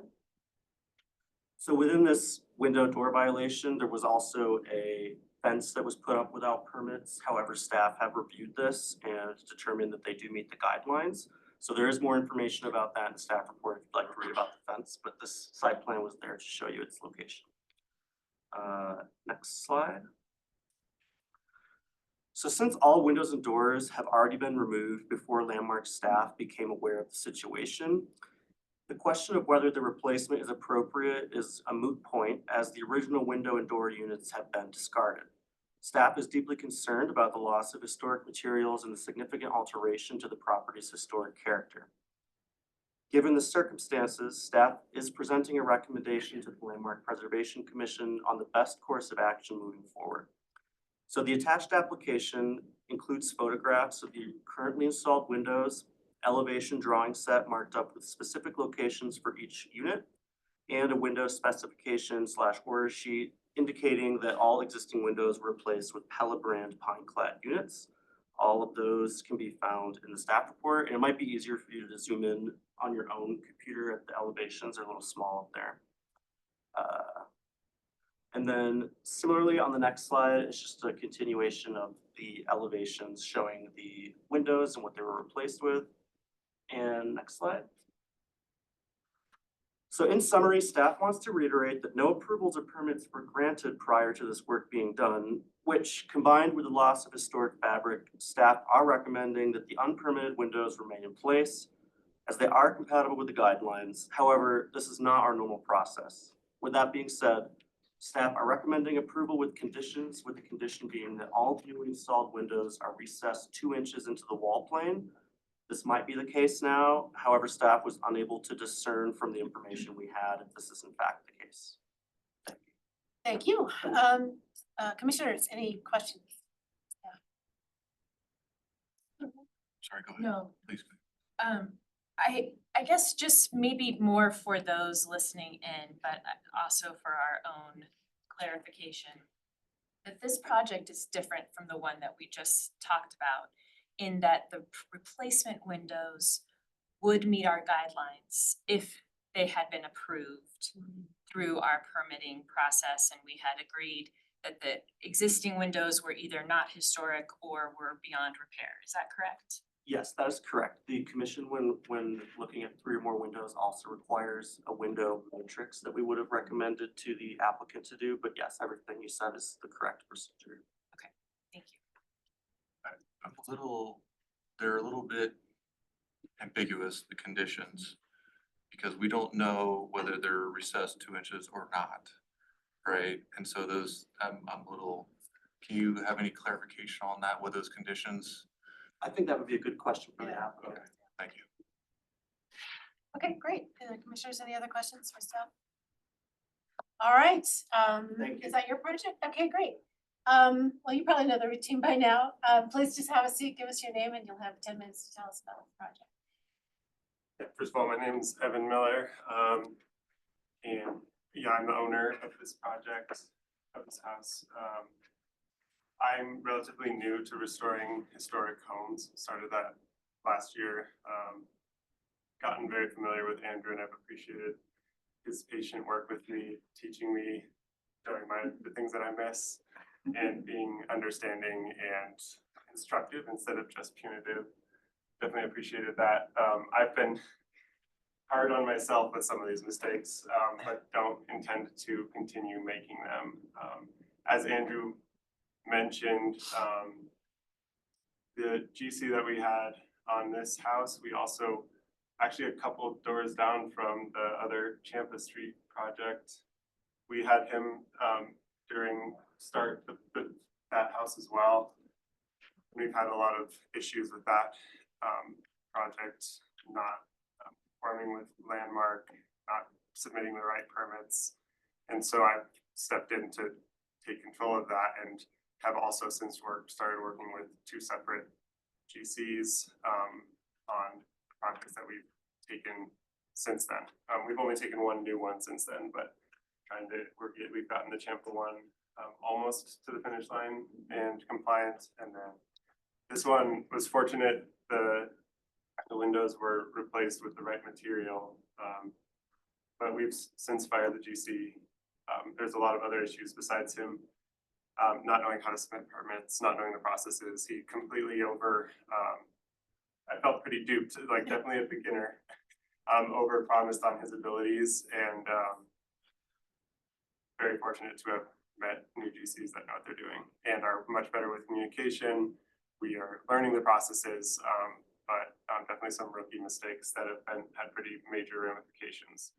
So within this window door violation, there was also a fence that was put up without permits. However, staff have reviewed this and determined that they do meet the guidelines. So there is more information about that in the staff report if you'd like to read about the fence, but this site plan was there to show you its location. Next slide. So since all windows and doors have already been removed before Landmark staff became aware of the situation, the question of whether the replacement is appropriate is a moot point, as the original window and door units have been discarded. Staff is deeply concerned about the loss of historic materials and the significant alteration to the property's historic character. Given the circumstances, staff is presenting a recommendation to the Landmark Preservation Commission on the best course of action moving forward. So the attached application includes photographs of the currently installed windows, elevation drawing set marked up with specific locations for each unit, and a window specification / order sheet indicating that all existing windows were replaced with Pella brand pine clad units. All of those can be found in the staff report, and it might be easier for you to zoom in on your own computer at the elevations. They're a little small up there. And then similarly on the next slide, it's just a continuation of the elevations showing the windows and what they were replaced with. And next slide. So in summary, staff wants to reiterate that no approvals or permits were granted prior to this work being done, which combined with the loss of historic fabric, staff are recommending that the unpermitted windows remain in place as they are compatible with the guidelines. However, this is not our normal process. With that being said, staff are recommending approval with conditions, with the condition being that all newly installed windows are recessed 2 inches into the wall plane. This might be the case now. However, staff was unable to discern from the information we had if this is in fact the case. Thank you. Commissioners, any questions? Sorry, go ahead. No. Please. I guess just maybe more for those listening in, but also for our own clarification, that this project is different from the one that we just talked about, in that the replacement windows would meet our guidelines if they had been approved through our permitting process, and we had agreed that the existing windows were either not historic or were beyond repair. Is that correct? Yes, that is correct. The commission, when looking at 3 or more windows, also requires a window matrix that we would have recommended to the applicant to do. But yes, everything you said is the correct procedure. Thank you. They're a little bit ambiguous, the conditions, because we don't know whether they're recessed 2 inches or not, right? And so those, I'm a little, can you have any clarification on that with those conditions? I think that would be a good question for the Yeah. applicant. Okay, thank you. Okay, great. Commissioners, any other questions for staff? All right, Thank you. is that your project? Okay, great. Well, you probably know the routine by now. Please just have a seat, give us your name, and you'll have 10 minutes to tell us about the project. Yeah, first of all, my name is Evan Miller, and yeah, I'm the owner of this project, of this house. I'm relatively new to restoring historic homes, started that last year. Gotten very familiar with Andrew, and I've appreciated his patient work with me, teaching me, showing the things that I miss, and being understanding and instructive instead of just punitive. Definitely appreciated that. I've been hard on myself with some of these mistakes, but don't intend to continue making them. As Andrew mentioned, the GC that we had on this house, we also, actually a couple doors down from the other Champa Street project, we had him during start that house as well. We've had a lot of issues with that project, not conforming with landmark, not submitting the right permits. And so I've stepped in to take control of that and have also since started working with two separate GCs on projects that we've taken since then. We've only taken one new one since then, but we've gotten the Champa one almost to the finish line and compliant. And then this one was fortunate, the windows were replaced with the right material. But we've since fired the GC. There's a lot of other issues besides him not knowing how to submit permits, not knowing the processes. He completely I felt pretty duped, like definitely a beginner, over promised on his abilities, and very fortunate to have met new GCs that know what they're doing and are much better with communication. We are learning the processes, but definitely some rookie mistakes that have had pretty major ramifications.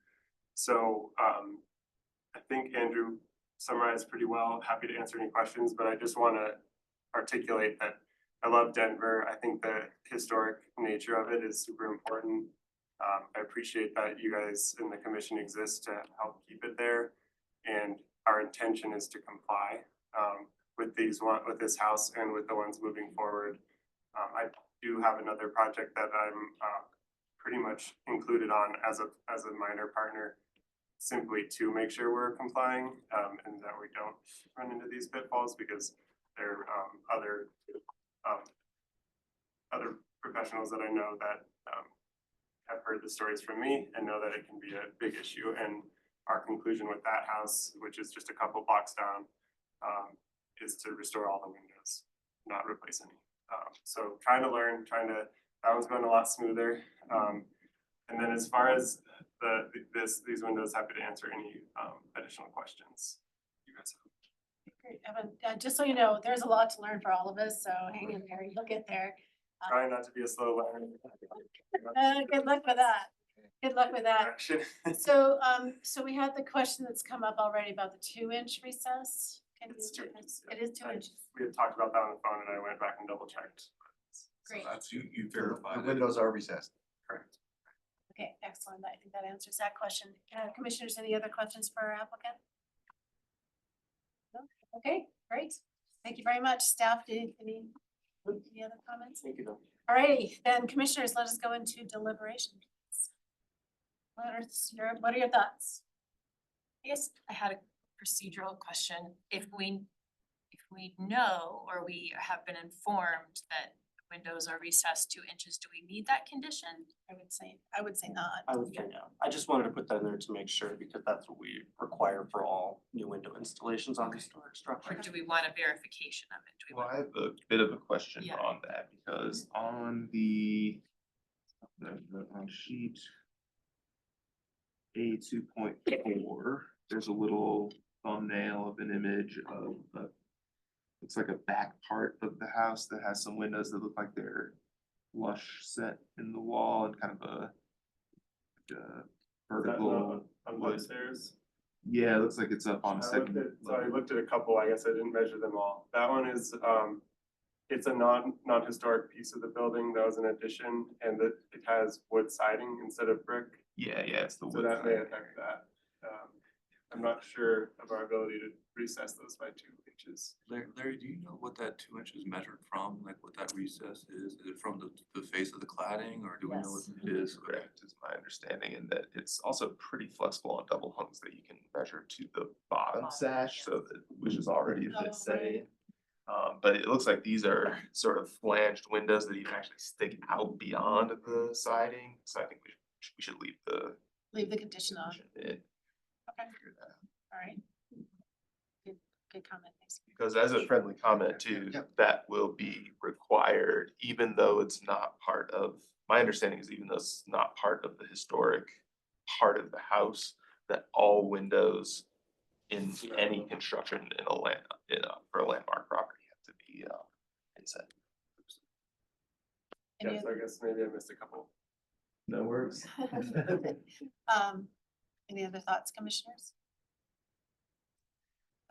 So I think Andrew summarized pretty well. Happy to answer any questions, but I just want to articulate that I love Denver. I think the historic nature of it is super important. I appreciate that you guys in the commission exist to help keep it there, and our intention is to comply with this house and with the ones moving forward. I do have another project that I'm pretty much included on as a minor partner, simply to make sure we're complying and that we don't run into these pitfalls, because there are other professionals that I know that have heard the stories from me and know that it can be a big issue. And our conclusion with that house, which is just a couple blocks down, is to restore all the windows, not replace any. So trying to learn, that one's going a lot smoother. And then as far as these windows, happy to answer any additional questions you guys have. Great, Evan, just so you know, there's a lot to learn for all of us, so hang in there, you'll get there. Trying not to be a slow learner. Good luck with that. Good luck with that. Action. So, so we had the question that's come up already about the 2-inch recess. It's 2 inches. It is 2 inches. We had talked about that on the phone and I went back and double checked. Great. So that's, you The verified it. windows are recessed. Correct. Okay, excellent. I think that answers that question. Commissioners, any other questions for our applicant? No? Okay, great. Thank you very much. Staff, any other comments? Thank you. All righty, then commissioners, let us go into deliberation. What are your thoughts? I guess I had a procedural question. If we know, or we have been informed that windows are recessed 2 inches, do we need that condition? I would say not. I would, yeah, I just wanted to put that in there to make sure, because that's what we require for all new window installations on historic Or structures. do we want a verification of it? Do we Well, I want? have a bit of a question Yeah. on that, because on on sheet A 2.4, there's a little thumbnail of an image of looks like a back part of the house that has some windows that look like they're flush set in the wall and kind of a vertical wood. Upstairs. Yeah, it looks like it's up on a second I looked at a couple, I guess I didn't measure them all. That one is, it's a non-historic piece of the building. That was an addition, and it has wood siding instead of brick. Yeah, it's the So wood. that may side. affect that. I'm not sure of our ability to recess those by 2 inches. Larry, do you know what that 2 inches measured from, like what that recess is? Is it from the face of the cladding, or do we know what it is? Correct, is my understanding, and that it's also pretty flexible on double hungs that you can measure to the bottom sash, so that, which is already a bit setting. But it looks like these are sort of flanged windows that even actually stick out beyond the siding, so I think we should leave the. Leave the condition on. in. Okay, all right. Good comment, thanks. Because as a friendly comment too, that will be required, even though it's not part of, my understanding is even though it's not part of the historic part of the house, that all windows in any construction for a landmark property have to be inset. Any Yes, I guess maybe I missed a couple. No worries. Any other thoughts, commissioners?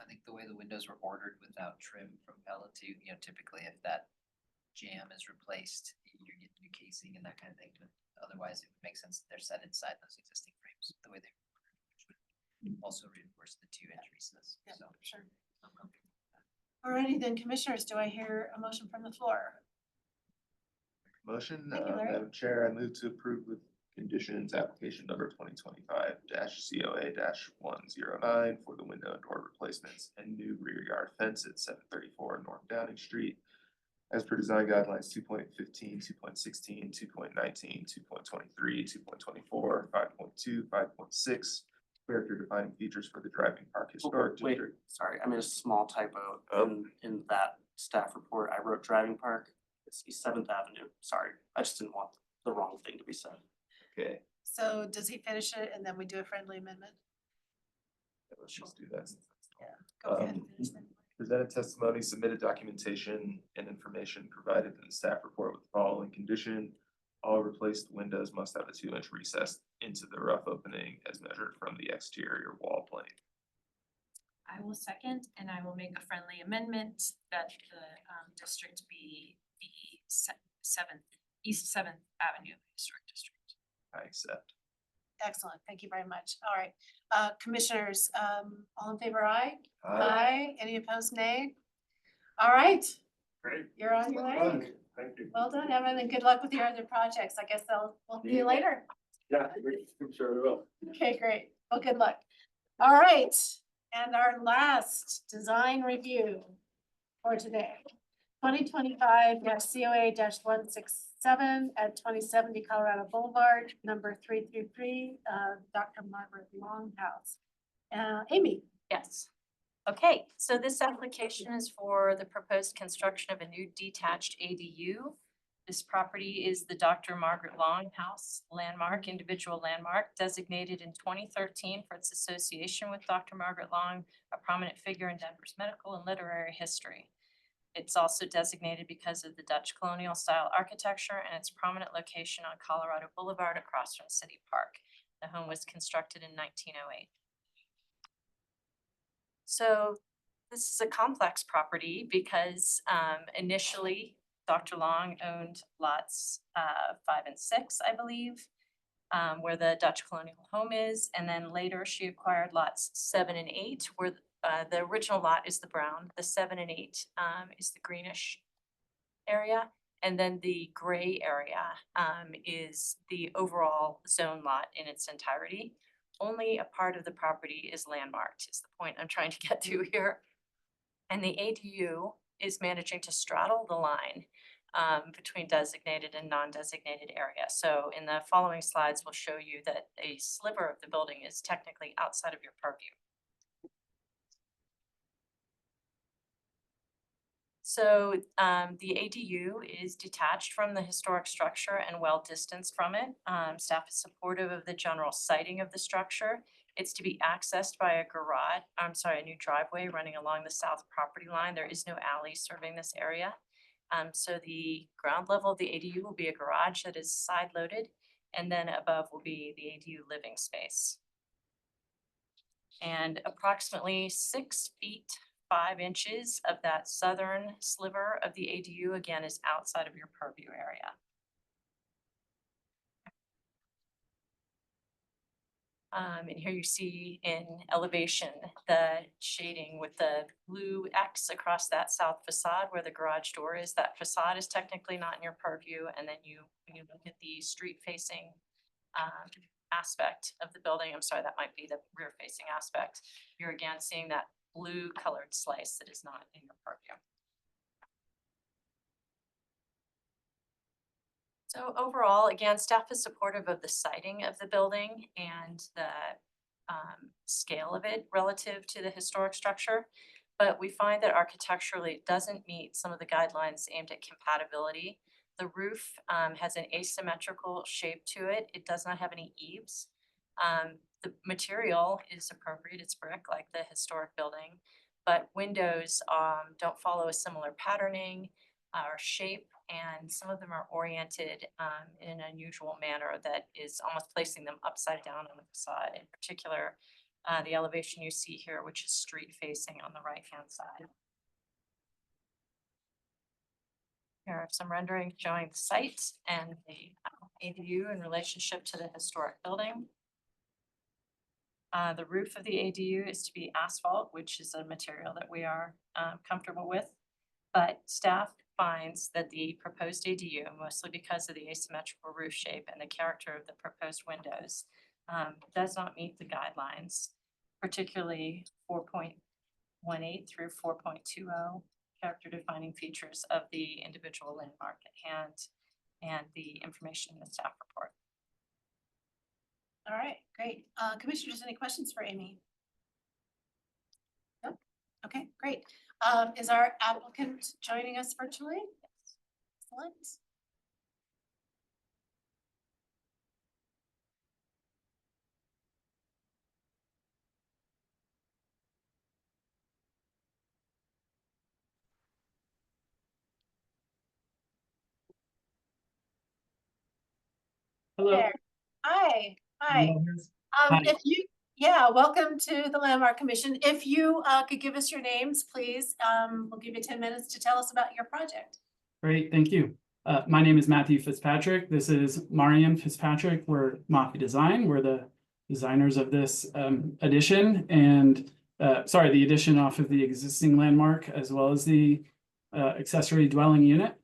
I think the way the windows were ordered without trim from Pella to, you know, typically if that jamb is replaced, you're getting new casing and that kind of thing, but otherwise it would make sense that they're set inside those existing frames, the way they would also reinforce the 2-inch recess, Yeah, so. sure. Alrighty then, commissioners, do I hear a motion from the floor? Motion, Thank you, Larry. Madam Chair, I move to approve with conditions application number 2025-COA-109 for the window and door replacements and new rear yard fence at 734 North Downing Street as per design guidelines 2.15, 2.16, 2.19, 2.23, 2.24, 5.2, 5.6, character defining features for the driving park historic Wait, district. sorry, I made a small typo Oh. in that staff report. I wrote driving park. It's East 7th Avenue. Sorry, I just didn't want the wrong thing to be said. Okay, So does he finish it and then we do a friendly amendment? let's just do that. Go ahead and finish that. Presented testimony, submitted documentation and information provided in the staff report with the following condition. All replaced windows must have a 2-inch recess into the rough opening as measured from the exterior wall plane. I will second, and I will make a friendly amendment that the district be the East 7th Avenue Historic District. I accept. Excellent, thank you very much. All right, commissioners, all in favor, aye? Aye. Any opposed, nay? All right, Great, you're on your way. thank you. Well done, Evan, and good luck with your other projects. I guess we'll see you later. Yeah, I'm sure we will. Okay, great. Well, good luck. All right, and our last design review for today. 2025-COA-167 at 2070 Colorado Boulevard, number 333, Dr. Margaret Longhouse. Amy. Yes. Okay, so this application is for the proposed construction of a new detached ADU. This property is the Dr. Margaret Long House landmark, individual landmark designated in 2013 for its association with Dr. Margaret Long, a prominent figure in Denver's medical and literary history. It's also designated because of the Dutch colonial style architecture and its prominent location on Colorado Boulevard across from City Park. The home was constructed in 1908. So this is a complex property because initially Dr. Long owned lots 5 and 6, I believe, where the Dutch colonial home is. And then later she acquired lots 7 and 8, where the original lot is the brown, the 7 and 8 is the greenish area. And then the gray area is the overall zone lot in its entirety. Only a part of the property is landmarked, is the point I'm trying to get to here. And the ADU is managing to straddle the line between designated and non-designated area. So in the following slides, we'll show you that a sliver of the building is technically outside of your purview. So the ADU is detached from the historic structure and well distanced from it. Staff is supportive of the general siting of the structure. It's to be accessed by a new driveway running along the south property line. There is no alley serving this area. So the ground level of the ADU will be a garage that is side loaded, and then above will be the ADU living space. And approximately 6 feet 5 inches of that southern sliver of the ADU, again, is outside of your purview area. And here you see in elevation, the shading with the blue X across that south facade where the garage door is. That facade is technically not in your purview. And then when you look at the street facing aspect of the building, I'm sorry, that might be the rear facing aspect. You're again seeing that blue colored slice that is not in your purview. So overall, again, staff is supportive of the siting of the building and the scale of it relative to the historic structure. But we find that architecturally it doesn't meet some of the guidelines aimed at compatibility. The roof has an asymmetrical shape to it. It does not have any eaves. The material is appropriate, it's brick like the historic building, but windows don't follow a similar patterning or shape, and some of them are oriented in an unusual manner that is almost placing them upside down on the facade. In particular, the elevation you see here, which is street facing on the right-hand side. Here are some renderings showing the site and the ADU in relationship to the historic building. The roof of the ADU is to be asphalt, which is a material that we are comfortable with. But staff finds that the proposed ADU, mostly because of the asymmetrical roof shape and the character of the proposed windows, does not meet the guidelines, particularly 4.18 through 4.20 character defining features of the individual landmark at hand and the information in the staff report. All right, great. Commissioners, any questions for Amy? No? Okay, great. Is our applicant joining us virtually? Excellent. Hello. There. Hi. If you, welcome to the Landmark Commission. If you could give us your names, please. We'll give you 10 minutes to tell us about your project. Great, thank you. My name is Matthew Fitzpatrick. This is Marian Fitzpatrick. We're Mafia Design. We're the designers of this addition and the addition off of the existing landmark as well as the accessory dwelling unit.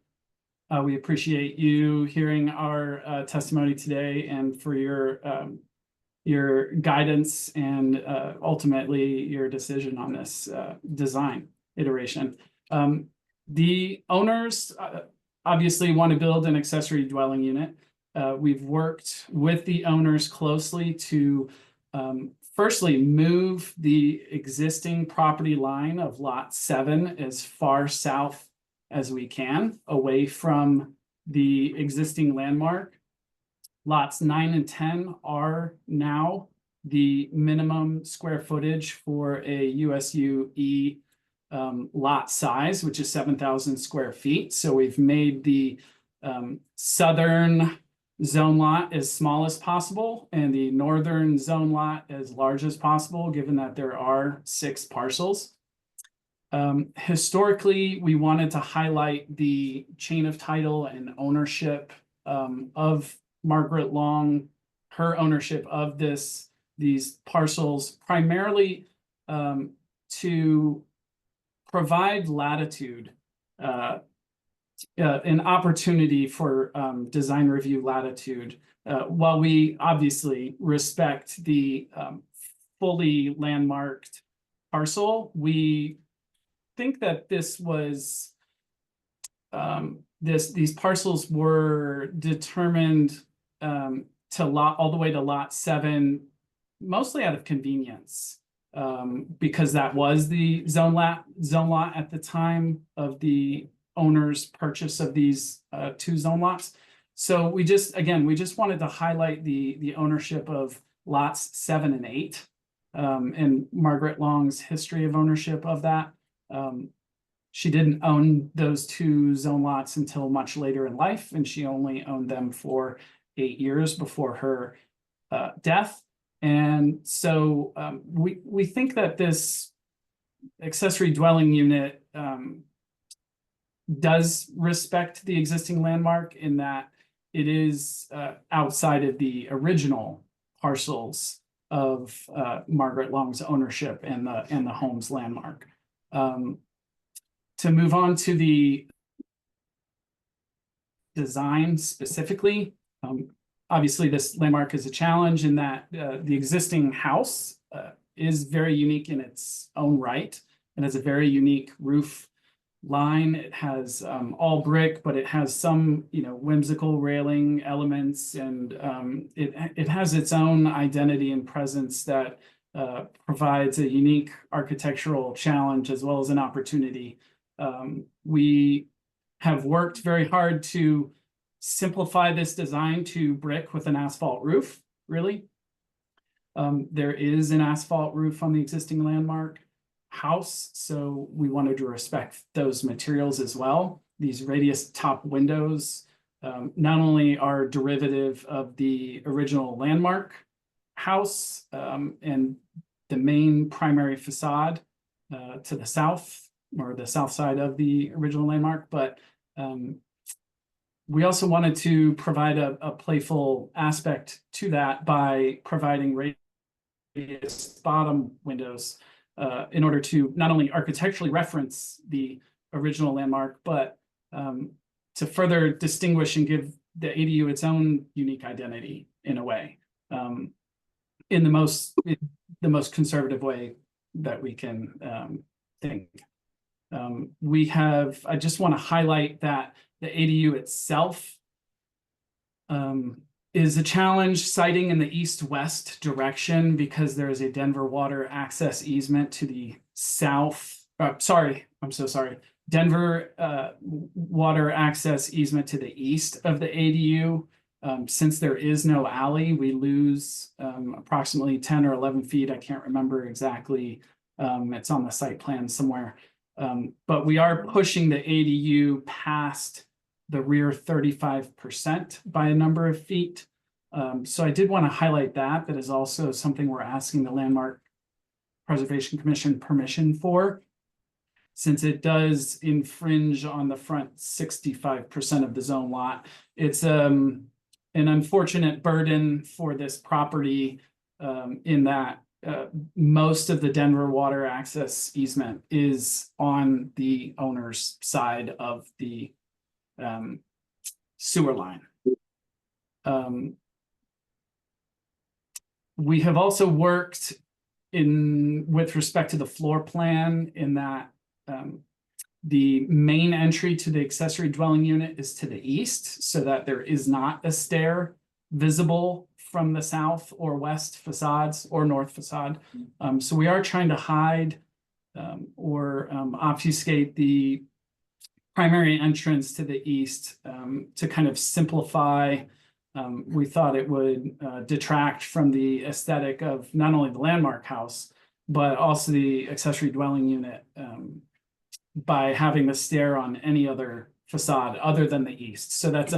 We appreciate you hearing our testimony today and for your guidance and ultimately your decision on this design iteration. The owners obviously want to build an accessory dwelling unit. We've worked with the owners closely to firstly move the existing property line of lot 7 as far south as we can, away from the existing landmark. Lots 9 and 10 are now the minimum square footage for a USU E lot size, which is 7,000 square feet. So we've made the southern zone lot as small as possible and the northern zone lot as large as possible, given that there are 6 parcels. Historically, we wanted to highlight the chain of title and ownership of Margaret Long, her ownership of these parcels, primarily to provide latitude, an opportunity for design review latitude. While we obviously respect the fully landmarked parcel, we think that this was these parcels were determined to lot all the way to lot 7, mostly out of convenience, because that was the zone lot at the time of the owner's purchase of these 2 zone lots. So we just wanted to highlight the ownership of lots 7 and 8 and Margaret Long's history of ownership of that. She didn't own those 2 zone lots until much later in life, and she only owned them for 8 years before her death. And so we think that this accessory dwelling unit does respect the existing landmark in that it is outside of the original parcels of Margaret Long's ownership and the home's landmark. To move on to the design specifically, obviously this landmark is a challenge in that the existing house is very unique in its own right. It has a very unique roof line. It has all brick, but it has some, whimsical railing elements, and it has its own identity and presence that provides a unique architectural challenge as well as an opportunity. We have worked very hard to simplify this design to brick with an asphalt roof, really. There is an asphalt roof on the existing landmark house, so we wanted to respect those materials as well. These radius top windows not only are derivative of the original landmark house and the main primary facade to the south, or the south side of the original landmark, but we also wanted to provide a playful aspect to that by providing radius bottom windows in order to not only architecturally reference the original landmark, but to further distinguish and give the ADU its own unique identity in a way, in the most conservative way that we can think. I just want to highlight that the ADU itself is a challenge siting in the east-west direction because there is a Denver water access easement to the south. Sorry, I'm so sorry. Denver water access easement to the east of the ADU. Since there is no alley, we lose approximately 10 or 11 feet. I can't remember exactly. It's on the site plan somewhere. But we are pushing the ADU past the rear 35% by a number of feet. So I did want to highlight that. That is also something we're asking the Landmark Preservation Commission permission for, since it does infringe on the front 65% of the zone lot. It's an unfortunate burden for this property in that most of the Denver water access easement is on the owner's side of the sewer line. We have also worked with respect to the floor plan in that the main entry to the accessory dwelling unit is to the east, so that there is not a stair visible from the south or west facades or north facade. So we are trying to hide or obfuscate the primary entrance to the east to kind of simplify. We thought it would detract from the aesthetic of not only the Landmark house, but also the accessory dwelling unit by having the stair on any other facade other than the east. So that's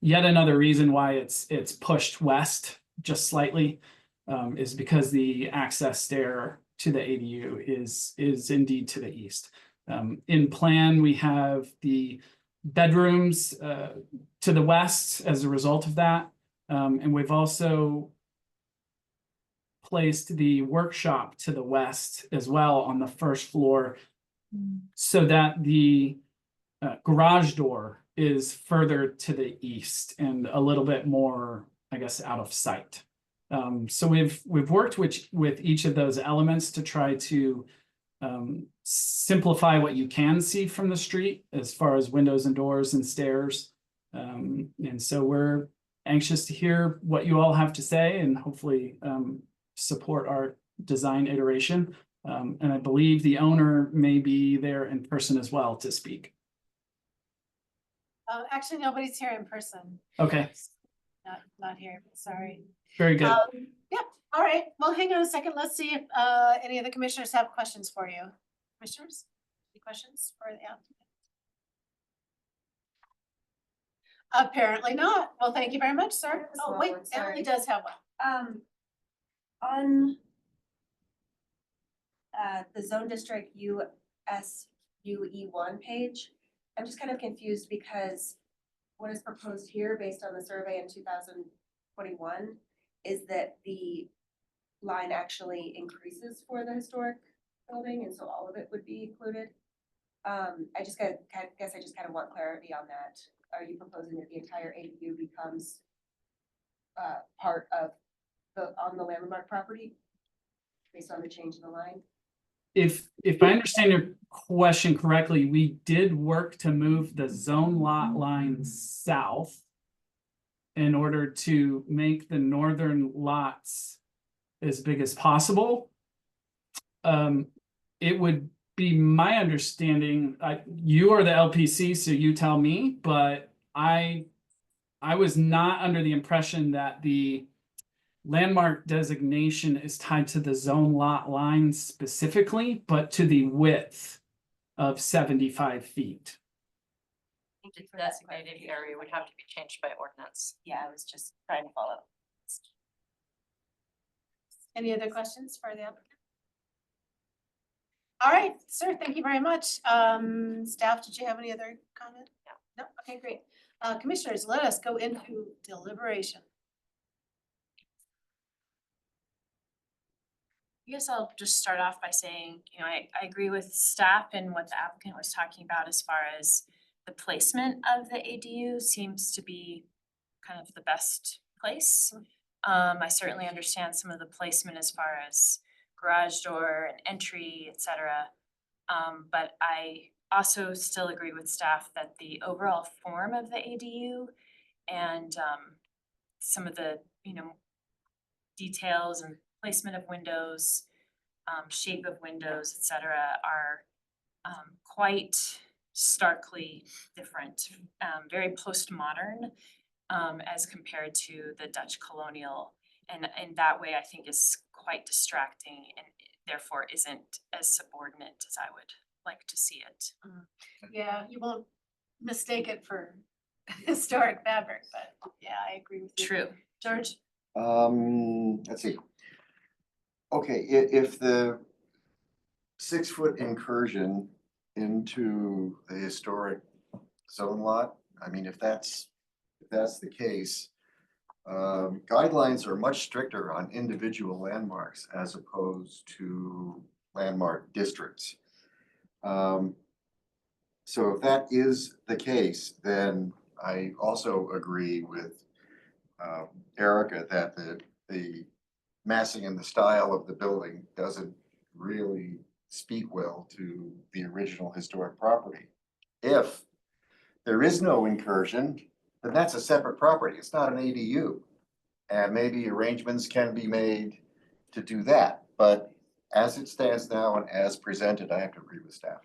yet another reason why it's pushed west just slightly, is because the access stair to the ADU is indeed to the east. In plan, we have the bedrooms to the west as a result of that. And we've also placed the workshop to the west as well on the first floor, so that the garage door is further to the east and a little bit more, I guess, out of sight. So we've worked with each of those elements to try to simplify what you can see from the street as far as windows and doors and stairs. And so we're anxious to hear what you all have to say and hopefully support our design iteration. And I believe the owner may be there in person as well to speak. Actually, nobody's here in person. Okay, Not here, sorry. very good. Yeah, all right. Well, hang on a second. Let's see if any of the commissioners have questions for you. Commissioners, any questions for the applicant? Apparently not. Well, thank you very much, sir. I have a Oh, small wait, one, sorry. Emily does have one. On the zone district USUE1 page, I'm just kind of confused because what is proposed here based on the survey in 2021 is that the line actually increases for the historic building, and so all of it would be included. I just guess I just kind of want clarity on that. Are you proposing that the entire ADU becomes part of on the Landmark property based on the change in the line? If I understand your question correctly, we did work to move the zone lot line south in order to make the northern lots as big as possible. It would be my understanding, you are the LPC, so you tell me, but I was not under the impression that the landmark designation is tied to the zone lot line specifically, but to the width of 75 feet. The designated area would have to be changed by ordinance. Yeah, I was just trying to follow. Any other questions for the applicant? All right, sir, thank you very much. Staff, did you have any other comment? No, okay, great. Commissioners, let us go into deliberation. I guess I'll just start off by saying, I agree with staff and what the applicant was talking about as far as the placement of the ADU seems to be kind of the best place. I certainly understand some of the placement as far as garage door and entry, et cetera. But I also still agree with staff that the overall form of the ADU and some of the, details and placement of windows, shape of windows, et cetera, are quite starkly different, very postmodern as compared to the Dutch colonial. And in that way, I think is quite distracting and therefore isn't as subordinate as I would like to see it. Yeah, you won't mistake it for historic fabric, but yeah, I agree with you. True. George? Let's see. Okay, if the 6-foot incursion into the historic zone lot, I mean, if that's the case, guidelines are much stricter on individual landmarks as opposed to landmark districts. So if that is the case, then I also agree with Erica that the massing and the style of the building doesn't really speak well to the original historic property. If there is no incursion, then that's a separate property. It's not an ADU. And maybe arrangements can be made to do that. But as it stands now and as presented, I have to agree with staff.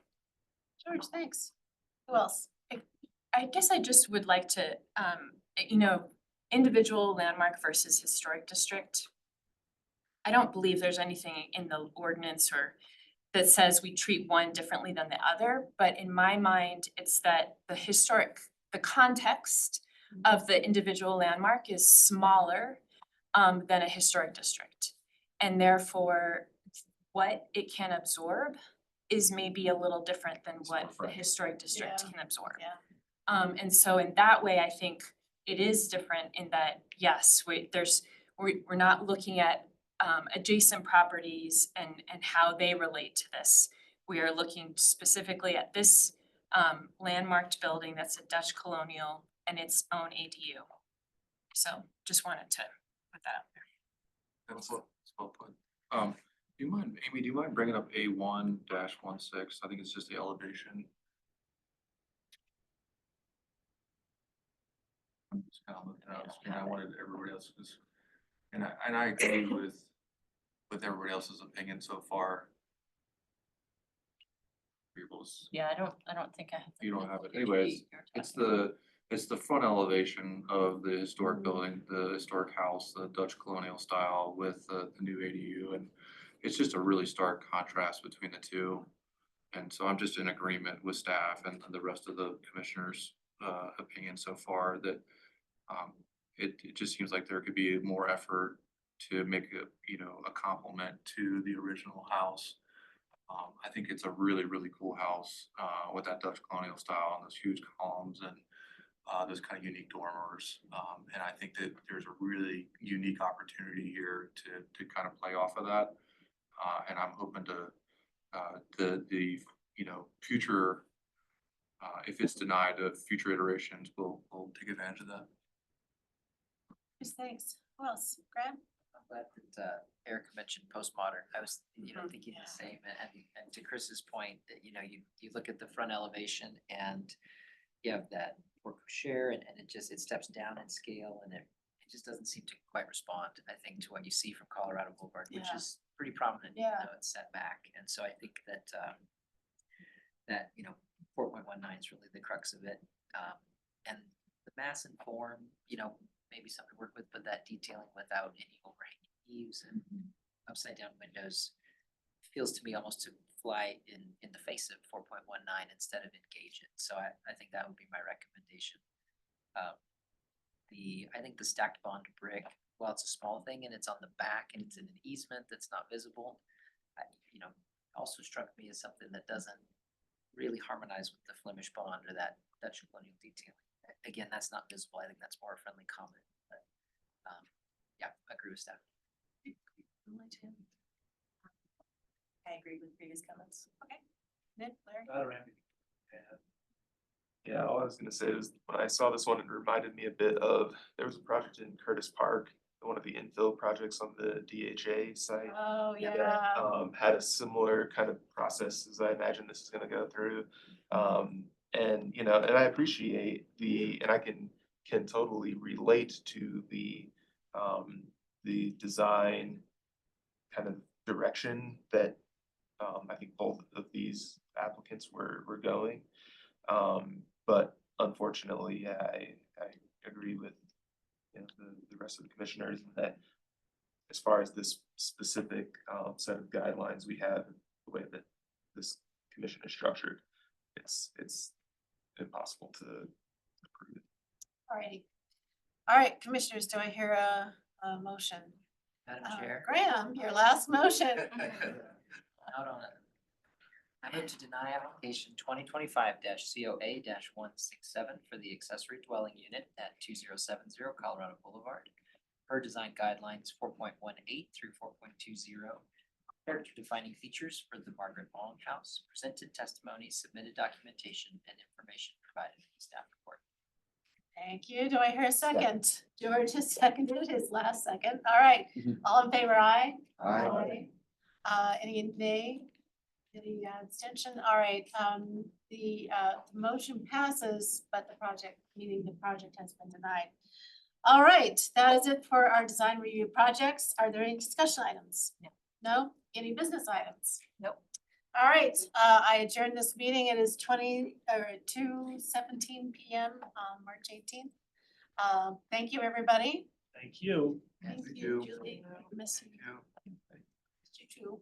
George, thanks. Who else? I guess I just would like to, individual landmark versus historic district. I don't believe there's anything in the ordinance or that says we treat one differently than the other, but in my mind, it's that the context of the individual landmark is smaller than a historic district. And therefore, what it can absorb is maybe a little different than what the historic district can absorb. Yeah. And so in that way, I think it is different in that, yes, we're not looking at adjacent properties and how they relate to this. We are looking specifically at this landmarked building that's a Dutch colonial and its own ADU. So just wanted to put that out there. That's well put. Do you mind, Amy, do you mind bringing up A1-16? I think it's just the elevation. I'm just kind of looking at it, and I wanted everybody else's, and I agree with everybody else's opinion so far. Yeah, I don't think I have. You don't have it. Anyways, it's the front elevation of the historic building, the historic house, the Dutch colonial style with the new ADU, and it's just a really stark contrast between the two. And so I'm just in agreement with staff and the rest of the commissioners' opinion so far that it just seems like there could be more effort to make a complement to the original house. I think it's a really, really cool house with that Dutch colonial style and those huge columns and those kind of unique dormers. And I think that there's a really unique opportunity here to kind of play off of that. And I'm hoping to the future, if it's denied, future iterations will take advantage of that. Yes, thanks. Who else? Graham? I'm glad that Erica mentioned postmodern. I was, thinking the same. And to Chris's point, that, you look at the front elevation and you have that porte cochere and it steps down in scale and it just doesn't seem to quite respond, I think, to what you see from Colorado Boulevard, which Yeah. is pretty prominent, Yeah. it's set back. And so I think that, 4.19 is really the crux of it. And the mass and form, maybe something to work with, but that detailing without any overhanging eaves and upside down windows feels to me almost to fly in the face of 4.19 instead of engage it. So I think that would be my recommendation. I think the stacked bond brick, while it's a small thing and it's on the back and it's in an easement that's not visible, also struck me as something that doesn't really harmonize with the Flemish bond or that Dutch colonial detailing. Again, that's not visible. I think that's more a friendly comment, but, yeah, I agree with staff. I agree with previous comments. Okay. Nick, Larry? I don't have anything to add. Yeah, all I was gonna say was when I saw this one, it reminded me a bit of, there was a project in Curtis Park, one of the infill projects on the DHA site. Oh, yeah. That had a similar kind of process as I imagine this is gonna go through. And you know, and I appreciate and I can totally relate to the design kind of direction that I think both of these applicants were going. But unfortunately, yeah, I agree with, you know, the rest of the commissioners that as far as this specific set of guidelines we have, the way that this commission is structured, it's impossible to approve it. Alrighty. All right, commissioners, do I hear a motion? Madam Chair. Graham, your last motion. Out on it. I move to deny application 2025-COA-167 for the accessory dwelling unit at 2070 Colorado Boulevard. Per design guidelines 4.18 through 4.20. Character defining features for the Margaret Long House, presented testimony, submitted documentation, and information provided in the staff report. Thank you. Do I hear a second? George has seconded his last second. All right. All in favor, aye? Aye. Any nay? Any abstention? All right, the motion passes, but the project has been denied. All right, that is it for our design review projects. Are there any discussion items? No. No? Any business items? Nope. All right, I adjourn this meeting. It is 2:17 PM on March 18th. Thank you, everybody. Thank you. Thank you. Julie. Miss you. Thank you. You too.